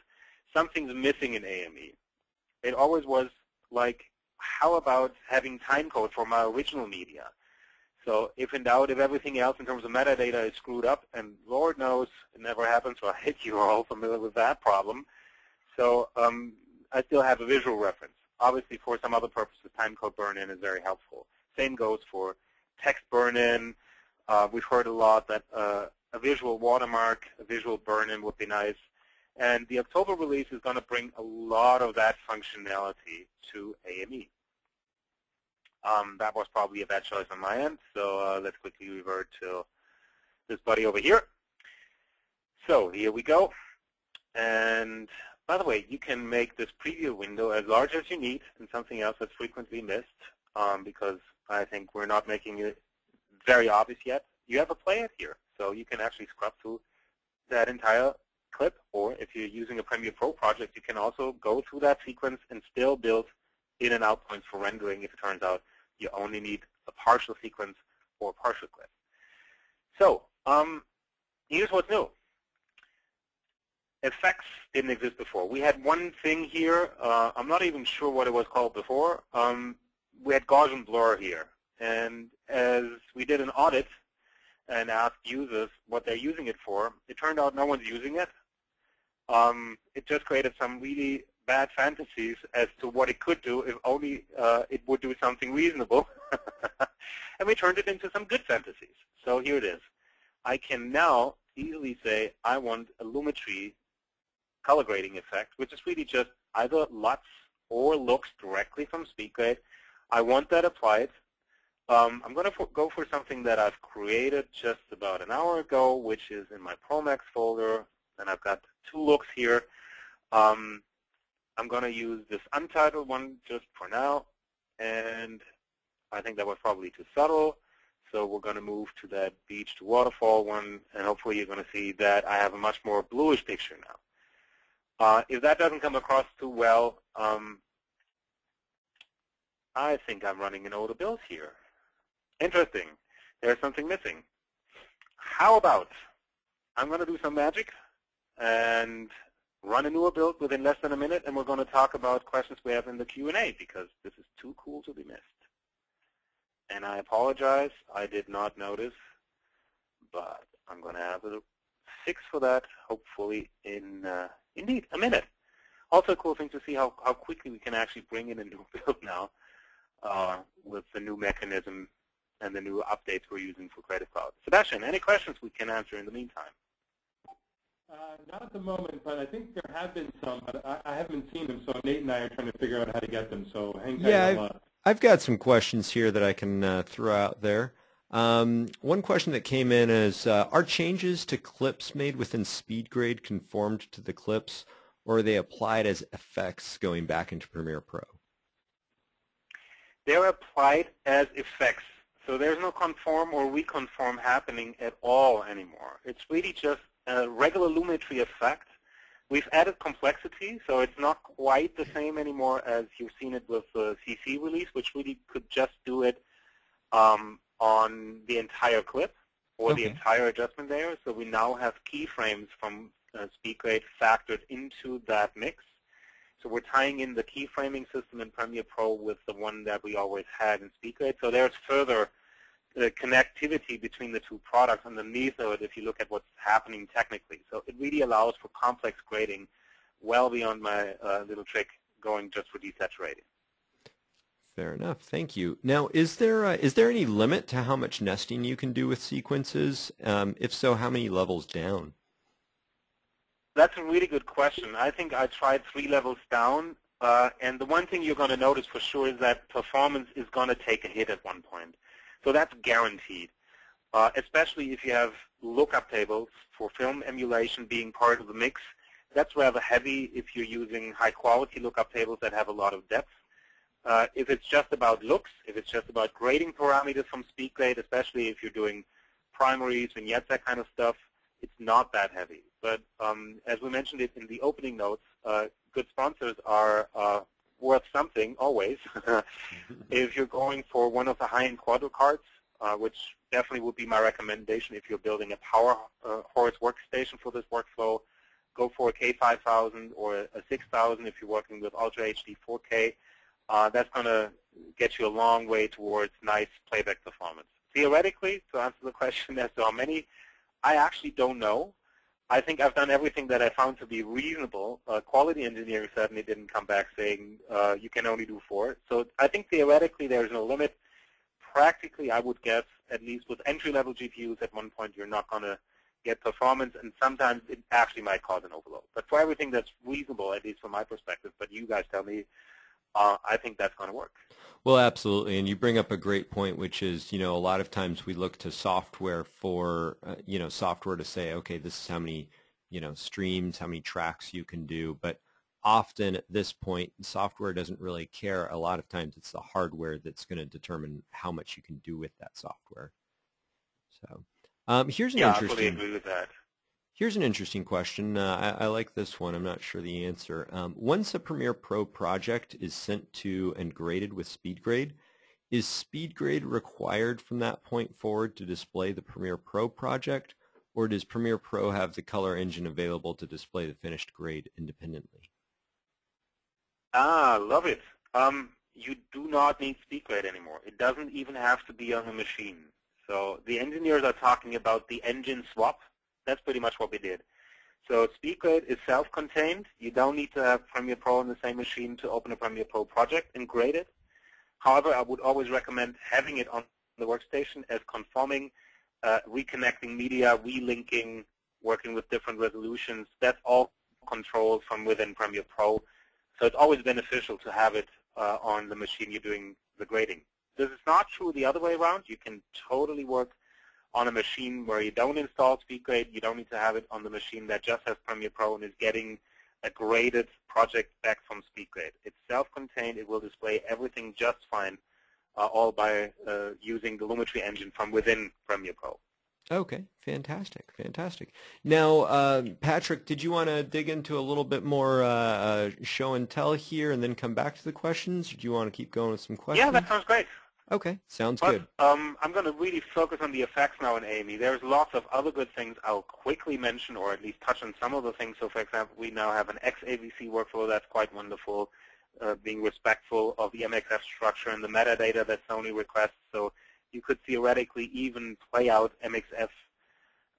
something's missing in AME. It always was like, how about having timecode for my original media? So if in doubt, if everything else in terms of metadata is screwed up, and Lord knows it never happens, right? You're all familiar with that problem. So I still have a visual reference. Obviously, for some other purposes, timecode burn-in is very helpful. Same goes for text burn-in. We've heard a lot that a visual watermark, a visual burn-in would be nice. And the October release is going to bring a lot of that functionality to AME. That was probably a bad choice on my end, so let's quickly revert to this buddy over here. So here we go. And by the way, you can make this preview window as large as you need, and something else that's frequently missed, because I think we're not making it very obvious yet. You have a play it here, so you can actually scrub through that entire clip, or if you're using a Premiere Pro project, you can also go through that sequence and still build in and out points for rendering if it turns out you only need a partial sequence or a partial clip. So here's what's new. Effects didn't exist before. We had one thing here. I'm not even sure what it was called before. We had Gaussian blur here. And as we did an audit and asked users what they're using it for, it turned out no one's using it. It just created some really bad fantasies as to what it could do if only it would do something reasonable. And we turned it into some good fantasies. So here it is. I can now easily say I want a Lumetri color grading effect, which is really just either LUTs or looks directly from SpeedGrade. I want that applied. I'm going to go for something that I've created just about an hour ago, which is in my Promax folder. And I've got 2 looks here. I'm going to use this untitled one just for now. And I think that was probably too subtle. So we're going to move to that beach to waterfall one. And hopefully you're going to see that I have a much more bluish picture now. If that doesn't come across too well, I think I'm running an older build here. Interesting. There's something missing. How about I'm going to do some magic, and run a newer build within less than a minute, and we're going to talk about questions we have in the Q&A, because this is too cool to be missed. And I apologize, I did not notice, but I'm going to have a fix for that, hopefully in, indeed, a minute. Also a cool thing to see how quickly we can actually bring in a new build now with the new mechanism and the new updates we're using for Creative Cloud. Sebastian, any questions we can answer in the meantime? Not at the moment, but I think there have been some, but I haven't seen them, so Nate and I are trying to figure out how to get them, so hang tight. Yeah, I've got some questions here that I can throw out there. One question that came in is, are changes to clips made within SpeedGrade conformed to the clips, or are they applied as effects going back into Premiere Pro? They're applied as effects. So there's no conform or reconform happening at all anymore. It's really just a regular Lumetri effect. We've added complexity, so it's not quite the same anymore as you've seen it with the CC release, which really could just do it on the entire clip or the entire adjustment layer. So we now have keyframes from SpeedGrade factored into that mix. So we're tying in the keyframing system in Premiere Pro with the one that we always had in SpeedGrade. So there's further connectivity between the two products underneath of it if you look at what's happening technically. So it really allows for complex grading well beyond my little trick going just for desaturating. Fair enough. Thank you. Now, is there any limit to how much nesting you can do with sequences? If so, how many levels down? That's a really good question. I think I tried 3 levels down, and the one thing you're going to notice for sure is that performance is going to take a hit at one point. So that's guaranteed, especially if you have lookup tables for film emulation being part of the mix. That's rather heavy if you're using high-quality lookup tables that have a lot of depth. If it's just about looks, if it's just about grading parameters from SpeedGrade, especially if you're doing primaries, vignettes, that kind of stuff, it's not that heavy. But as we mentioned it in the opening notes, good sponsors are worth something always. If you're going for one of the high-end Quadro cards, which definitely would be my recommendation if you're building a power horse workstation for this workflow, go for a K5000 or a 6000 if you're working with Ultra HD 4K. That's going to get you a long way towards nice playback performance. Theoretically, to answer the question as to how many, I actually don't know. I think I've done everything that I found to be reasonable. Quality engineering certainly didn't come back saying you can only do 4. So I think theoretically there's no limit. Practically, I would guess, at least with entry-level GPUs, at one point you're not going to get performance, and sometimes it actually might cause an overload. But for everything that's reasonable, at least from my perspective, but you guys tell me, I think that's going to work. Well, absolutely, and you bring up a great point, which is, a lot of times we look to software for, software to say, okay, this is how many, streams, how many tracks you can do, but often at this point, software doesn't really care. A lot of times it's the hardware that's going to determine how much you can do with that software. So here's an I fully agree with that. Here's an interesting question. I like this one. I'm not sure the answer. Once a Premiere Pro project is sent to and graded with SpeedGrade, is SpeedGrade required from that point forward to display the Premiere Pro project, or does Premiere Pro have the color engine available to display the finished grade independently? Love it. You do not need SpeedGrade anymore. It doesn't even have to be on the machine. So the engineers are talking about the engine swap. That's pretty much what we did. So SpeedGrade is self-contained. You don't need to have Premiere Pro on the same machine to open a Premiere Pro project and grade it. However, I would always recommend having it on the workstation as conforming, reconnecting media, relinking, working with different resolutions. That's all controlled from within Premiere Pro. So it's always beneficial to have it on the machine you're doing the grading. This is not true the other way around. You can totally work on a machine where you don't install SpeedGrade. You don't need to have it on the machine that just has Premiere Pro and is getting a graded project back from SpeedGrade. It's self-contained. It will display everything just fine, all by using the Lumetri engine from within Premiere Pro. Okay, fantastic, fantastic. Now, Patrick, did you want to dig into a little bit more show and tell here and then come back to the questions, or do you want to keep going with some questions? Yeah, that sounds great. Okay, sounds But good. I'm going to really focus on the effects now in AME. There's lots of other good things I'll quickly mention, or at least touch on some of the things. So, for example, we now have an XAVC workflow that's quite wonderful, being respectful of the MXF structure and the metadata that Sony requests. So you could theoretically even play out MXF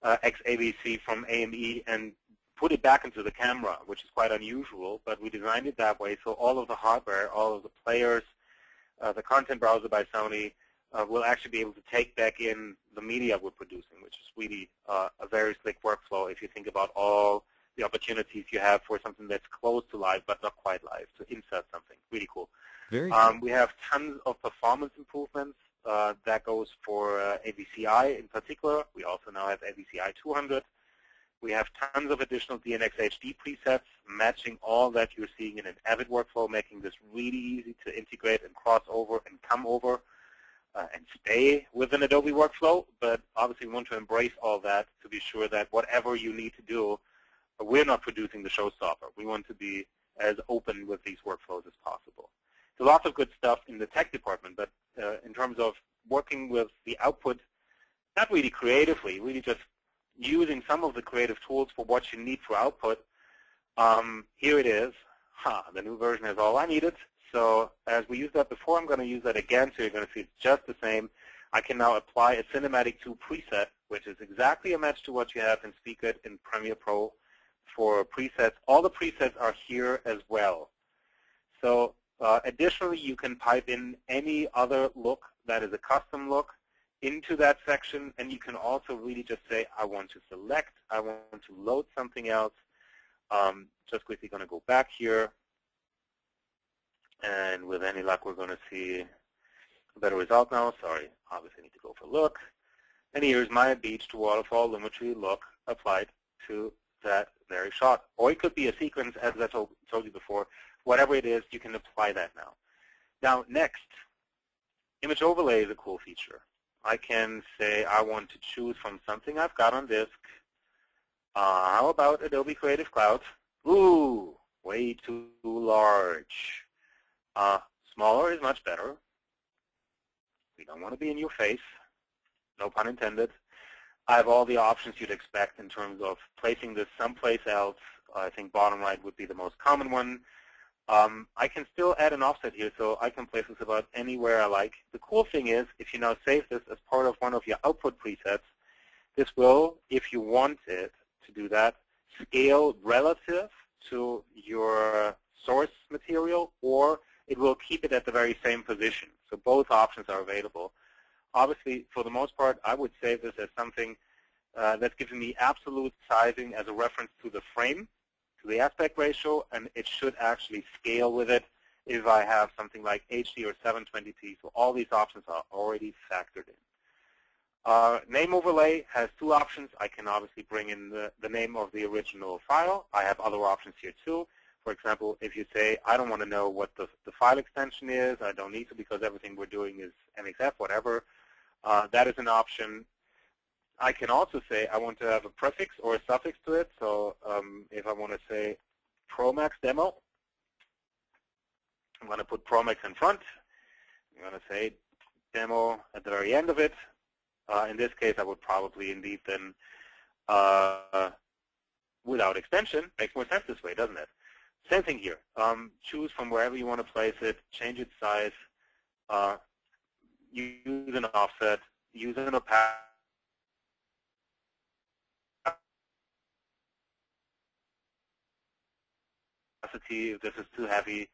XAVC from AME and put it back into the camera, which is quite unusual. But we designed it that way, so all of the hardware, all of the players, the content browser by Sony will actually be able to take back in the media we're producing, which is really a very slick workflow if you think about all the opportunities you have for something that's close to live but not quite live, to insert something. Really cool. Very cool. We have tons of performance improvements. That goes for AVCI in particular. We also now have AVCI 200. We have tons of additional DNX HD presets matching all that you're seeing in an Avid workflow, making this really easy to integrate and cross over and come over and stay with an Adobe workflow. But obviously we want to embrace all that to be sure that whatever you need to do, we're not producing the showstopper. We want to be as open with these workflows as possible. So lots of good stuff in the tech department, but in terms of working with the output, not really creatively, really just using some of the creative tools for what you need for output. Here it is. The new version has all I needed. So as we used that before, I'm going to use that again, so you're going to see it's just the same. I can now apply a Cinematic 2 preset, which is exactly a match to what you have in SpeedGrade in Premiere Pro for presets. All the presets are here as well. So additionally, you can pipe in any other look that is a custom look into that section, and you can also really just say, I want to select, I want to load something else. Just quickly going to go back here, and with any luck, we're going to see a better result now. Sorry, obviously I need to go for look. And here's my beach to waterfall Lumetri look applied to that very shot. Or it could be a sequence, as I told you before. Whatever it is, you can apply that now. Now, next, image overlay is a cool feature. I can say I want to choose from something I've got on disk. How about Adobe Creative Cloud? Ooh, way too large. Smaller is much better. We don't want to be in your face. No pun intended. I have all the options you'd expect in terms of placing this someplace else. I think bottom right would be the most common one. I can still add an offset here, so I can place this about anywhere I like. The cool thing is, if you now save this as part of one of your output presets, this will, if you want it to do that, scale relative to your source material, or it will keep it at the very same position. So both options are available. Obviously, for the most part, I would save this as something that's giving me absolute sizing as a reference to the frame, to the aspect ratio, and it should actually scale with it if I have something like HD or 720p. So all these options are already factored in. Name overlay has two options. I can obviously bring in the name of the original file. I have other options here too. For example, if you say, I don't want to know what the file extension is, I don't need to because everything we're doing is MXF, whatever, that is an option. I can also say I want to have a prefix or a suffix to it. So if I want to say ProMax demo, I'm going to put ProMax in front. I'm going to say demo at the very end of it. In this case, I would probably indeed then, without extension, makes more sense this way, doesn't it? Same thing here. Choose from wherever you want to place it, change its size, use an offset, use an opacity. If this is too heavy,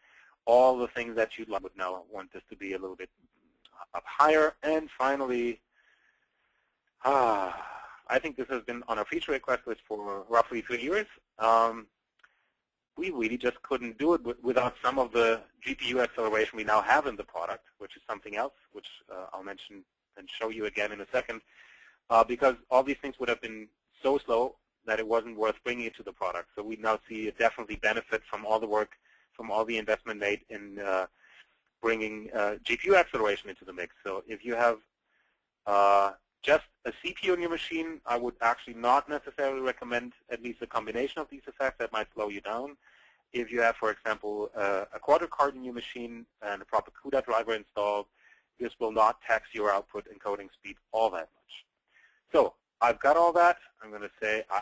all the things that you'd like would now want this to be a little bit up higher. And finally, I think this has been on our feature request list for roughly 3 years. We really just couldn't do it without some of the GPU acceleration we now have in the product, which is something else, which I'll mention and show you again in a second, because all these things would have been so slow that it wasn't worth bringing it to the product. So we now see a definitely benefit from all the work, from all the investment made in bringing GPU acceleration into the mix. So if you have just a CPU in your machine, I would actually not necessarily recommend at least a combination of these effects. That might slow you down. If you have, for example, a quadro card in your machine and a proper CUDA driver installed, this will not tax your output encoding speed all that much. So I've got all that. I'm going to say I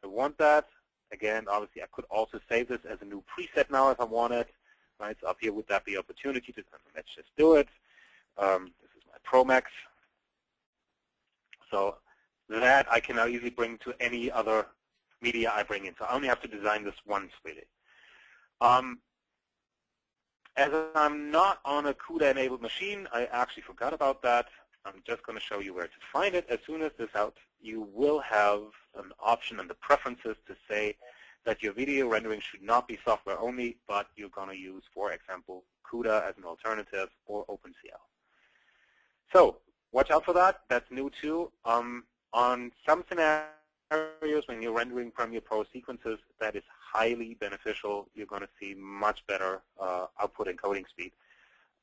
want that. Again, obviously, I could also save this as a new preset now if I want it. Right, so up here, would that be opportunity to let's just do it. This is my ProMax. So that I can now easily bring to any other media I bring in. So I only have to design this once, really. As I'm not on a CUDA-enabled machine, I actually forgot about that. I'm just going to show you where to find it. As soon as this out, you will have an option in the preferences to say that your video rendering should not be software only, but you're going to use, for example, CUDA as an alternative or OpenCL. So watch out for that. That's new too. On some scenarios, when you're rendering Premiere Pro sequences, that is highly beneficial. You're going to see much better output encoding speed.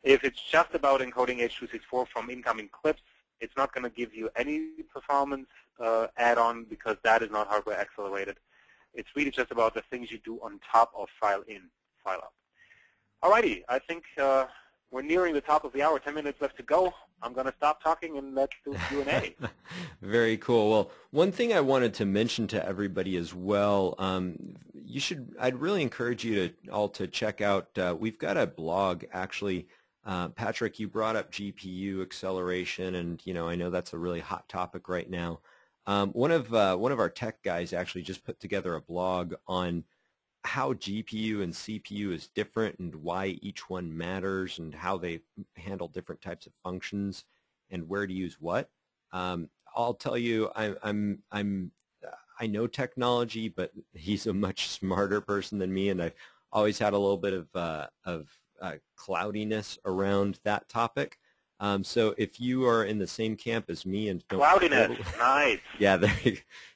If it's just about encoding H.264 from incoming clips, it's not going to give you any performance add-on because that is not hardware accelerated. It's really just about the things you do on top of file in, file out. Alrighty, I think we're nearing the top of the hour, 10 minutes left to go. I'm going to stop talking and let's do Q&A. Very cool. Well, one thing I wanted to mention to everybody as well, I'd really encourage you to all to check out, we've got a blog actually. Patrick, you brought up GPU acceleration, and I know that's a really hot topic right now. One of our tech guys actually just put together a blog on how GPU and CPU is different and why each one matters and how they handle different types of functions and where to use what. I'll tell you, I know technology, but he's a much smarter person than me, and I've always had a little bit of cloudiness around that topic. So if you are in the same camp as me and don't cloudiness, nice. Yeah,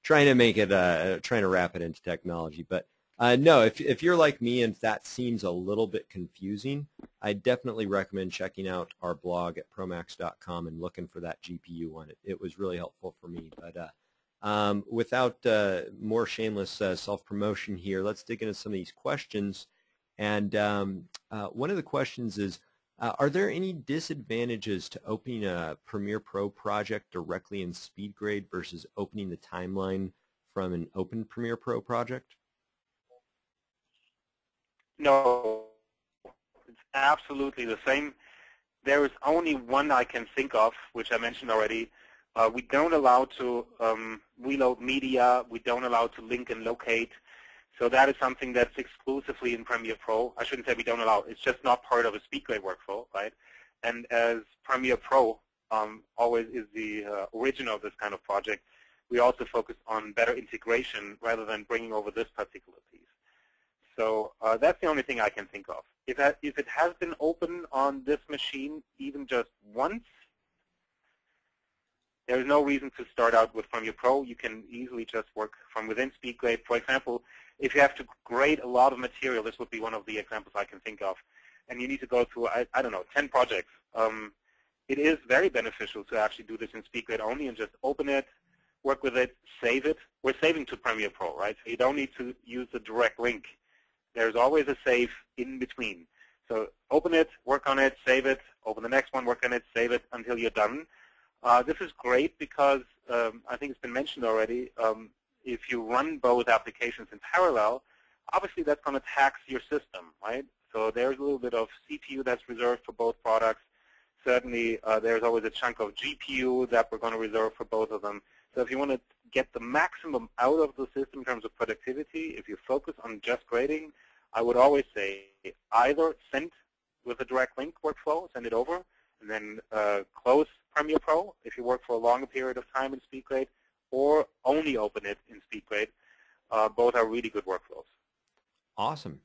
trying to make it, trying to wrap it into technology. But no, if you're like me and that seems a little bit confusing, I definitely recommend checking out our blog at promax.com and looking for that GPU one. It was really helpful for me. But without more shameless self-promotion here, let's dig into some of these questions. And one of the questions is, are there any disadvantages to opening a Premiere Pro project directly in SpeedGrade versus opening the timeline from an open Premiere Pro project? No, it's absolutely the same. There is only one I can think of, which I mentioned already. We don't allow to reload media. We don't allow to link and locate. So that is something that's exclusively in Premiere Pro. I shouldn't say we don't allow. It's just not part of a SpeedGrade workflow, right? And as Premiere Pro always is the origin of this kind of project, we also focus on better integration rather than bringing over this particular piece. So that's the only thing I can think of. If it has been open on this machine even just once, there's no reason to start out with Premiere Pro. You can easily just work from within SpeedGrade. For example, if you have to grade a lot of material, this would be one of the examples I can think of, and you need to go through, I don't know, 10 projects. It is very beneficial to actually do this in SpeedGrade only and just open it, work with it, save it. We're saving to Premiere Pro, right? So you don't need to use the direct link. There's always a save in between. So open it, work on it, save it, open the next one, work on it, save it until you're done. This is great because I think it's been mentioned already. If you run both applications in parallel, obviously that's going to tax your system, right? So there's a little bit of CPU that's reserved for both products. Certainly, there's always a chunk of GPU that we're going to reserve for both of them. So if you want to get the maximum out of the system in terms of productivity, if you focus on just grading, I would always say either send with a direct link workflow, send it over, and then close Premiere Pro if you work for a longer period of time in SpeedGrade, or only open it in SpeedGrade. Both are really good workflows. Awesome.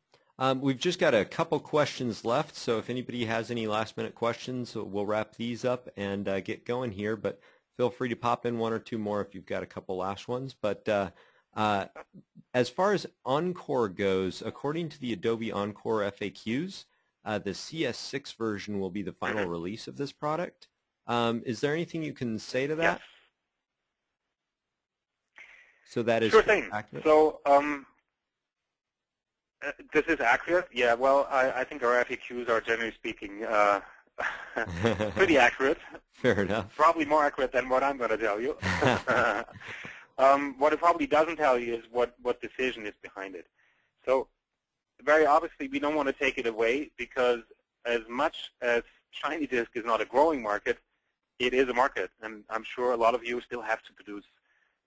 We've just got a couple questions left, so if anybody has any last-minute questions, we'll wrap these up and get going here, but feel free to pop in one or two more if you've got a couple last ones. But as far as Encore goes, according to the Adobe Encore FAQs, the CS6 version will be the final release of this product. Is there anything you can say to that? Yes. So that is sure thing. accurate? So this is accurate. Yeah. Well, I think our FAQs are generally speaking pretty accurate. Fair enough. Probably more accurate than what I'm going to tell you. What it probably doesn't tell you is what decision is behind it. So very obviously, we don't want to take it away because as much as shiny disk is not a growing market, it is a market. And I'm sure a lot of you still have to produce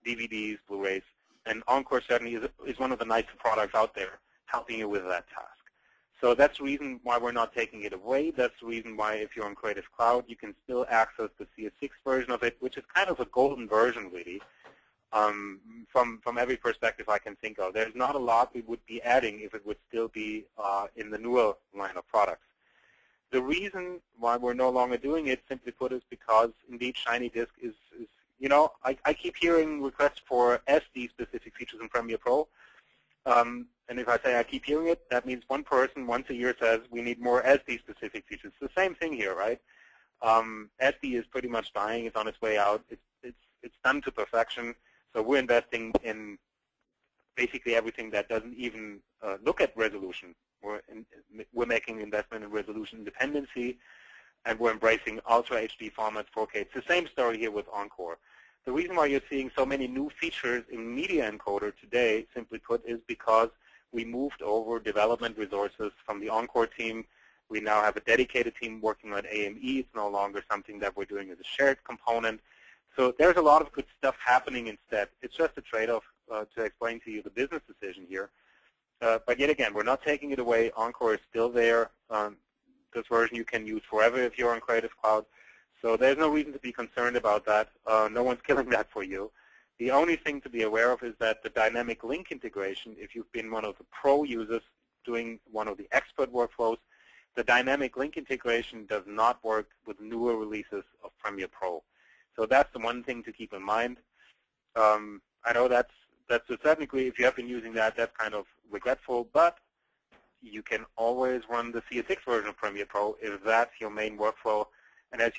DVDs, Blu-rays. And Encore certainly is one of the nicer products out there helping you with that task. So that's the reason why we're not taking it away. That's the reason why if you're on Creative Cloud, you can still access the CS6 version of it, which is kind of a golden version, really, from every perspective I can think of. There's not a lot we would be adding if it would still be in the newer line of products. The reason why we're no longer doing it, simply put, is because, indeed, shiny disk is you know, I keep hearing requests for SD-specific features in Premiere Pro. And if I say I keep hearing it, that means one person once a year says we need more SD-specific features. It's the same thing here, right? SD is pretty much dying. It's on its way out. It's done to perfection. So we're investing in basically everything that doesn't even look at resolution. We're making investment in resolution independency, and we're embracing Ultra HD formats, 4K. It's the same story here with Encore. The reason why you're seeing so many new features in Media Encoder today, simply put, is because we moved over development resources from the Encore team. We now have a dedicated team working on AME. It's no longer something that we're doing as a shared component. So there's a lot of good stuff happening instead. It's just a trade-off to explain to you the business decision here. But yet again, we're not taking it away. Encore is still there. This version you can use forever if you're on Creative Cloud. So there's no reason to be concerned about that. No one's killing that for you. The only thing to be aware of is that the dynamic link integration, if you've been one of the pro users doing one of the expert workflows, the dynamic link integration does not work with newer releases of Premiere Pro. So that's the one thing to keep in mind. I know that's to a certain degree, if you have been using that, that's kind of regretful, but you can always run the CS6 version of Premiere Pro if that's your main workflow. And as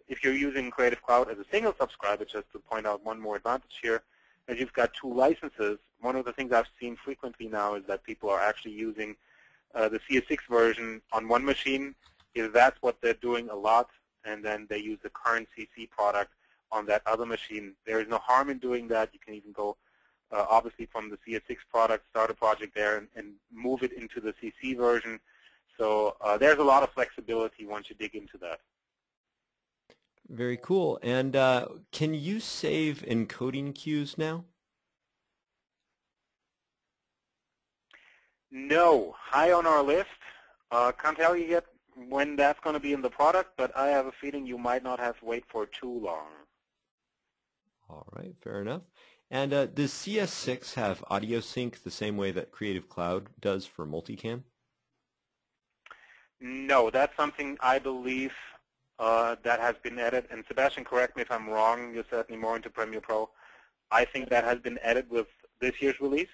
if you're using Creative Cloud as a single subscriber, just to point out one more advantage here, as you've got two licenses, one of the things I've seen frequently now is that people are actually using the CS6 version on one machine. If that's what they're doing a lot, and then they use the current CC product on that other machine, there is no harm in doing that. You can even go, obviously, from the CS6 product, start a project there, and move it into the CC version. So there's a lot of flexibility once you dig into that. Very cool. And can you save encoding cues now? No. High on our list. Can't tell you yet when that's going to be in the product, but I have a feeling you might not have to wait for too long. All right, fair enough. And does CS6 have audio sync the same way that Creative Cloud does for multicam? No, that's something I believe that has been added. And Sebastian, correct me if I'm wrong. You're certainly more into Premiere Pro. I think that has been added with this year's release.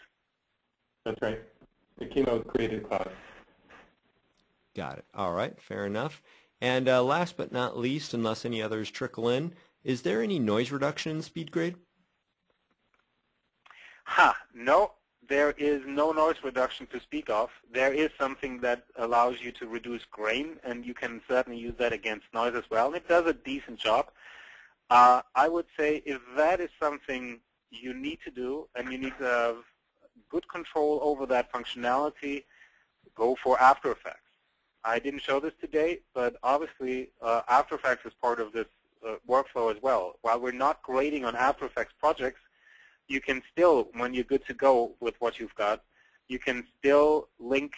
That's right. It came out with Creative Cloud. Got it. All right, fair enough. And last but not least, unless any others trickle in, is there any noise reduction in SpeedGrade? No, there is no noise reduction to speak of. There is something that allows you to reduce grain, and you can certainly use that against noise as well. And it does a decent job. I would say if that is something you need to do, and you need to have good control over that functionality, go for After Effects. I didn't show this today, but obviously After Effects is part of this workflow as well. While we're not grading on After Effects projects, you can still, when you're good to go with what you've got, you can still link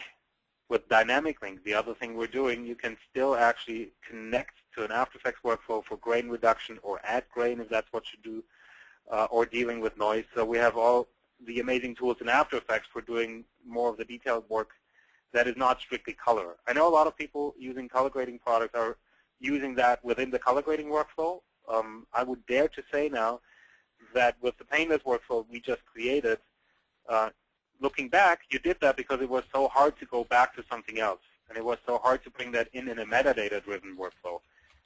with Dynamic Link. The other thing we're doing, you can still actually connect to an After Effects workflow for grain reduction or add grain if that's what you do, or dealing with noise. So we have all the amazing tools in After Effects for doing more of the detailed work that is not strictly color. I know a lot of people using color grading products are using that within the color grading workflow. I would dare to say now that with the painless workflow we just created, looking back, you did that because it was so hard to go back to something else. And it was so hard to bring that in a metadata-driven workflow.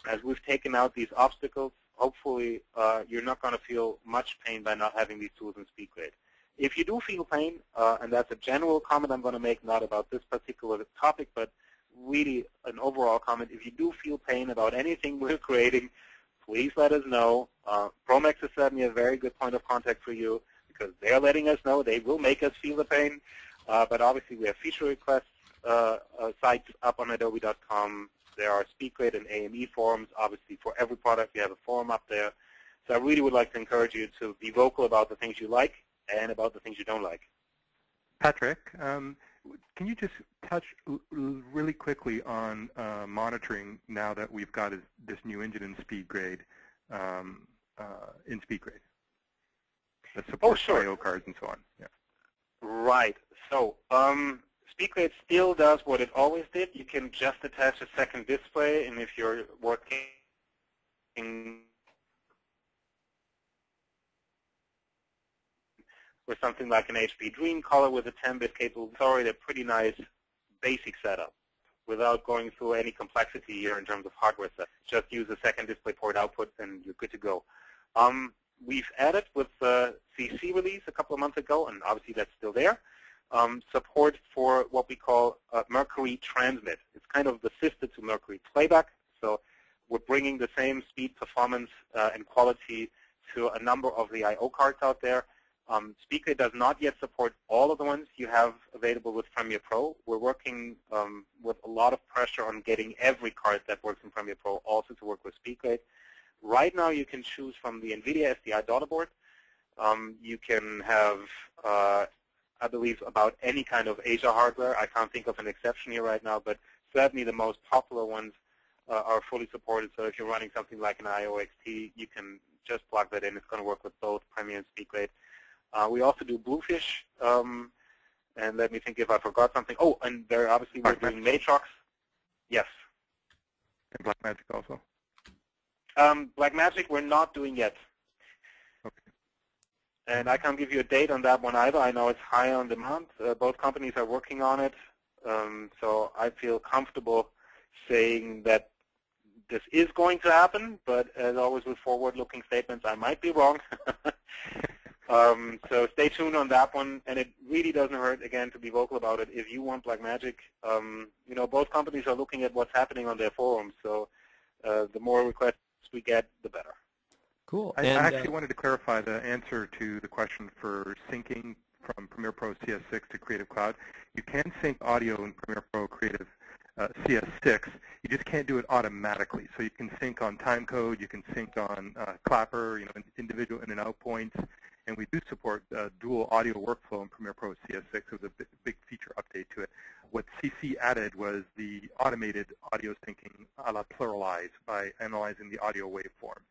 As we've taken out these obstacles, hopefully you're not going to feel much pain by not having these tools in SpeedGrade. If you do feel pain, and that's a general comment I'm going to make, not about this particular topic, but really an overall comment. If you do feel pain about anything we're creating, please let us know. Promex is certainly a very good point of contact for you because they're letting us know. They will make us feel the pain. But obviously, we have feature requests sites up on adobe.com. There are SpeedGrade and AME forums. Obviously, for every product, we have a forum up there. So I really would like to encourage you to be vocal about the things you like and about the things you don't like. Patrick, can you just touch really quickly on monitoring now that we've got this new engine in SpeedGrade, that supports I/O cards and so on? Yeah. Right. So SpeedGrade still does what it always did. You can just attach a second display, and if you're working with something like an HP Dream color with a 10-bit capable, it's already a pretty nice basic setup without going through any complexity here in terms of hardware set. Just use a second display port output and you're good to go. We've added with the CC release a couple of months ago, and obviously that's still there, support for what we call Mercury Transmit. It's kind of the sister to Mercury Playback. So we're bringing the same speed, performance, and quality to a number of the I/O cards out there. SpeedGrade does not yet support all of the ones you have available with Premiere Pro. We're working with a lot of pressure on getting every card that works in Premiere Pro also to work with SpeedGrade. Right now, you can choose from the NVIDIA SDI daughter board. You can have, I believe, about any kind of Asia hardware. I can't think of an exception here right now, but certainly the most popular ones are fully supported. So if you're running something like an IOXT, you can just plug that in. It's going to work with both Premiere and SpeedGrade. We also do Bluefish, and let me think if I forgot something. Oh, and there obviously we're doing Matrox. Yes. And Blackmagic also. Blackmagic we're not doing yet. Okay. And I can't give you a date on that one either. I know it's high on demand. Both companies are working on it. So I feel comfortable saying that this is going to happen, but as always with forward-looking statements, I might be wrong. So stay tuned on that one, and it really doesn't hurt, again, to be vocal about it. If you want Blackmagic, you know, both companies are looking at what's happening on their forums, so the more requests we get, the better. Cool. I actually wanted to clarify the answer to the question for syncing from Premiere Pro CS6 to Creative Cloud. You can sync audio in Premiere Pro Creative CS6. You just can't do it automatically. So you can sync on timecode, you can sync on Clapper, you know, individual in and out points. And we do support dual audio workflow in Premiere Pro CS6. It was a big feature update to it. What CC added was the automated audio syncing a la Pluralize by analyzing the audio waveform.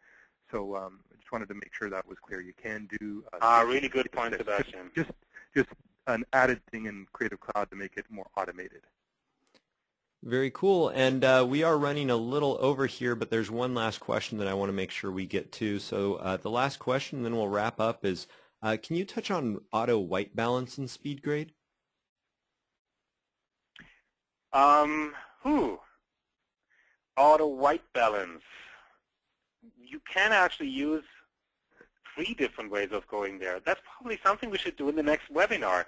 So I just wanted to make sure that was clear. You can do really good point, Sebastian. Just an added thing in Creative Cloud to make it more automated. Very cool. And we are running a little over here, but there's one last question that I want to make sure we get to. So the last question, and then we'll wrap up, is can you touch on auto white balance in SpeedGrade? Auto white balance. You can actually use 3 different ways of going there. That's probably something we should do in the next webinar.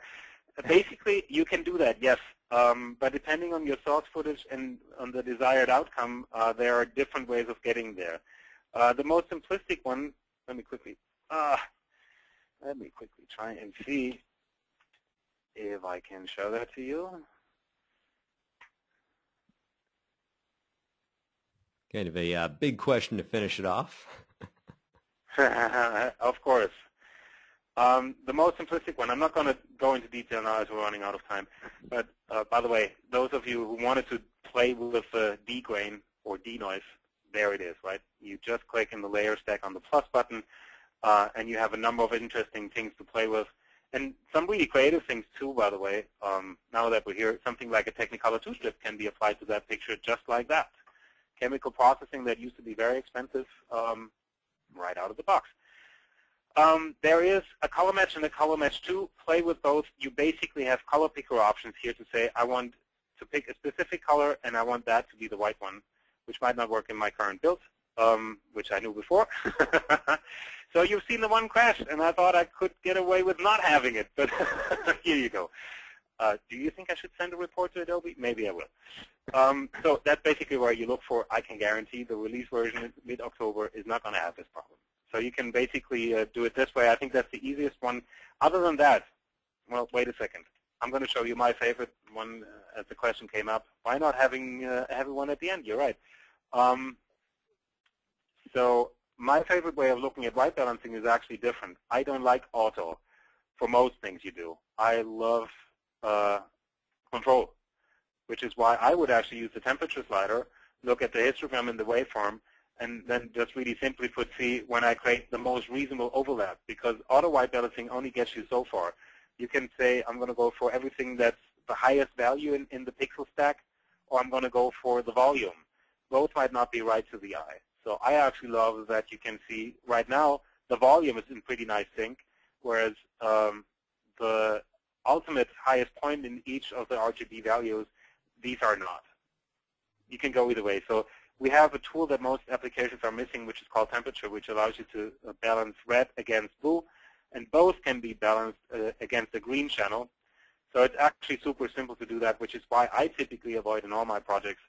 Basically, you can do that, yes. But depending on your source footage and on the desired outcome, there are different ways of getting there. The most simplistic one, let me quickly try and see if I can show that to you. Kind of a big question to finish it off. Of course. The most simplistic one, I'm not going to go into detail now as we're running out of time, but by the way, those of you who wanted to play with D-grain or D-noise, there it is, right? You just click in the layer stack on the plus button, and you have a number of interesting things to play with, and some really creative things too, by the way. Now that we're here, something like a Technicolor 2-strip can be applied to that picture just like that. Chemical processing that used to be very expensive right out of the box. There is a color match and a color match 2. Play with both. You basically have color picker options here to say, I want to pick a specific color, and I want that to be the white one, which might not work in my current build, which I knew before. So you've seen the one crash, and I thought I could get away with not having it, but here you go. Do you think I should send a report to Adobe? Maybe I will. So that's basically where you look for. I can guarantee the release version in mid-October is not going to have this problem. So you can basically do it this way. I think that's the easiest one. Other than that, well, wait a second. I'm going to show you my favorite one as the question came up. Why not having everyone at the end? You're right. So my favorite way of looking at white balancing is actually different. I don't like auto for most things you do. I love control, which is why I would actually use the temperature slider, look at the histogram in the waveform, and then just really simply put see when I create the most reasonable overlap, because auto white balancing only gets you so far. You can say I'm going to go for everything that's the highest value in the pixel stack, or I'm going to go for the volume. Both might not be right to the eye. So I actually love that you can see right now the volume is in pretty nice sync, whereas the ultimate highest point in each of the RGB values, these are not. You can go either way. So we have a tool that most applications are missing, which is called temperature, which allows you to balance red against blue, and both can be balanced against the green channel. So it's actually super simple to do that, which is why I typically avoid in all my projects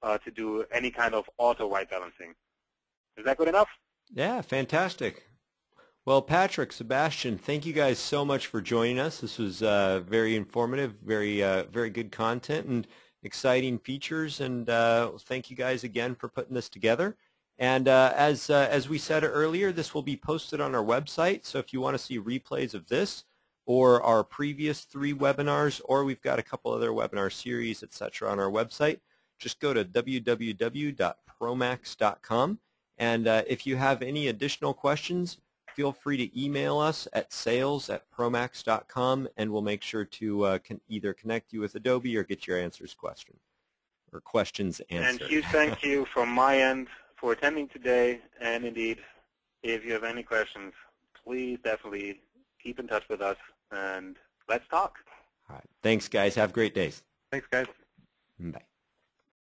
to do any kind of auto white balancing. Is that good enough? Yeah, fantastic. Well, Patrick, Sebastian, thank you guys so much for joining us. This was very informative, very good content and exciting features. And thank you guys again for putting this together. And as we said earlier, this will be posted on our website. So if you want to see replays of this or our previous 3 webinars, or we've got a couple other webinar series, etc., on our website, just go to www.promax.com. And if you have any additional questions, feel free to email us at sales@promax.com, and we'll make sure to either connect you with Adobe or get your questions answered. And huge thank you from my end for attending today. And indeed, if you have any questions, please definitely keep in touch with us, and let's talk. All right. Thanks, guys. Have great days. Thanks, guys. Bye.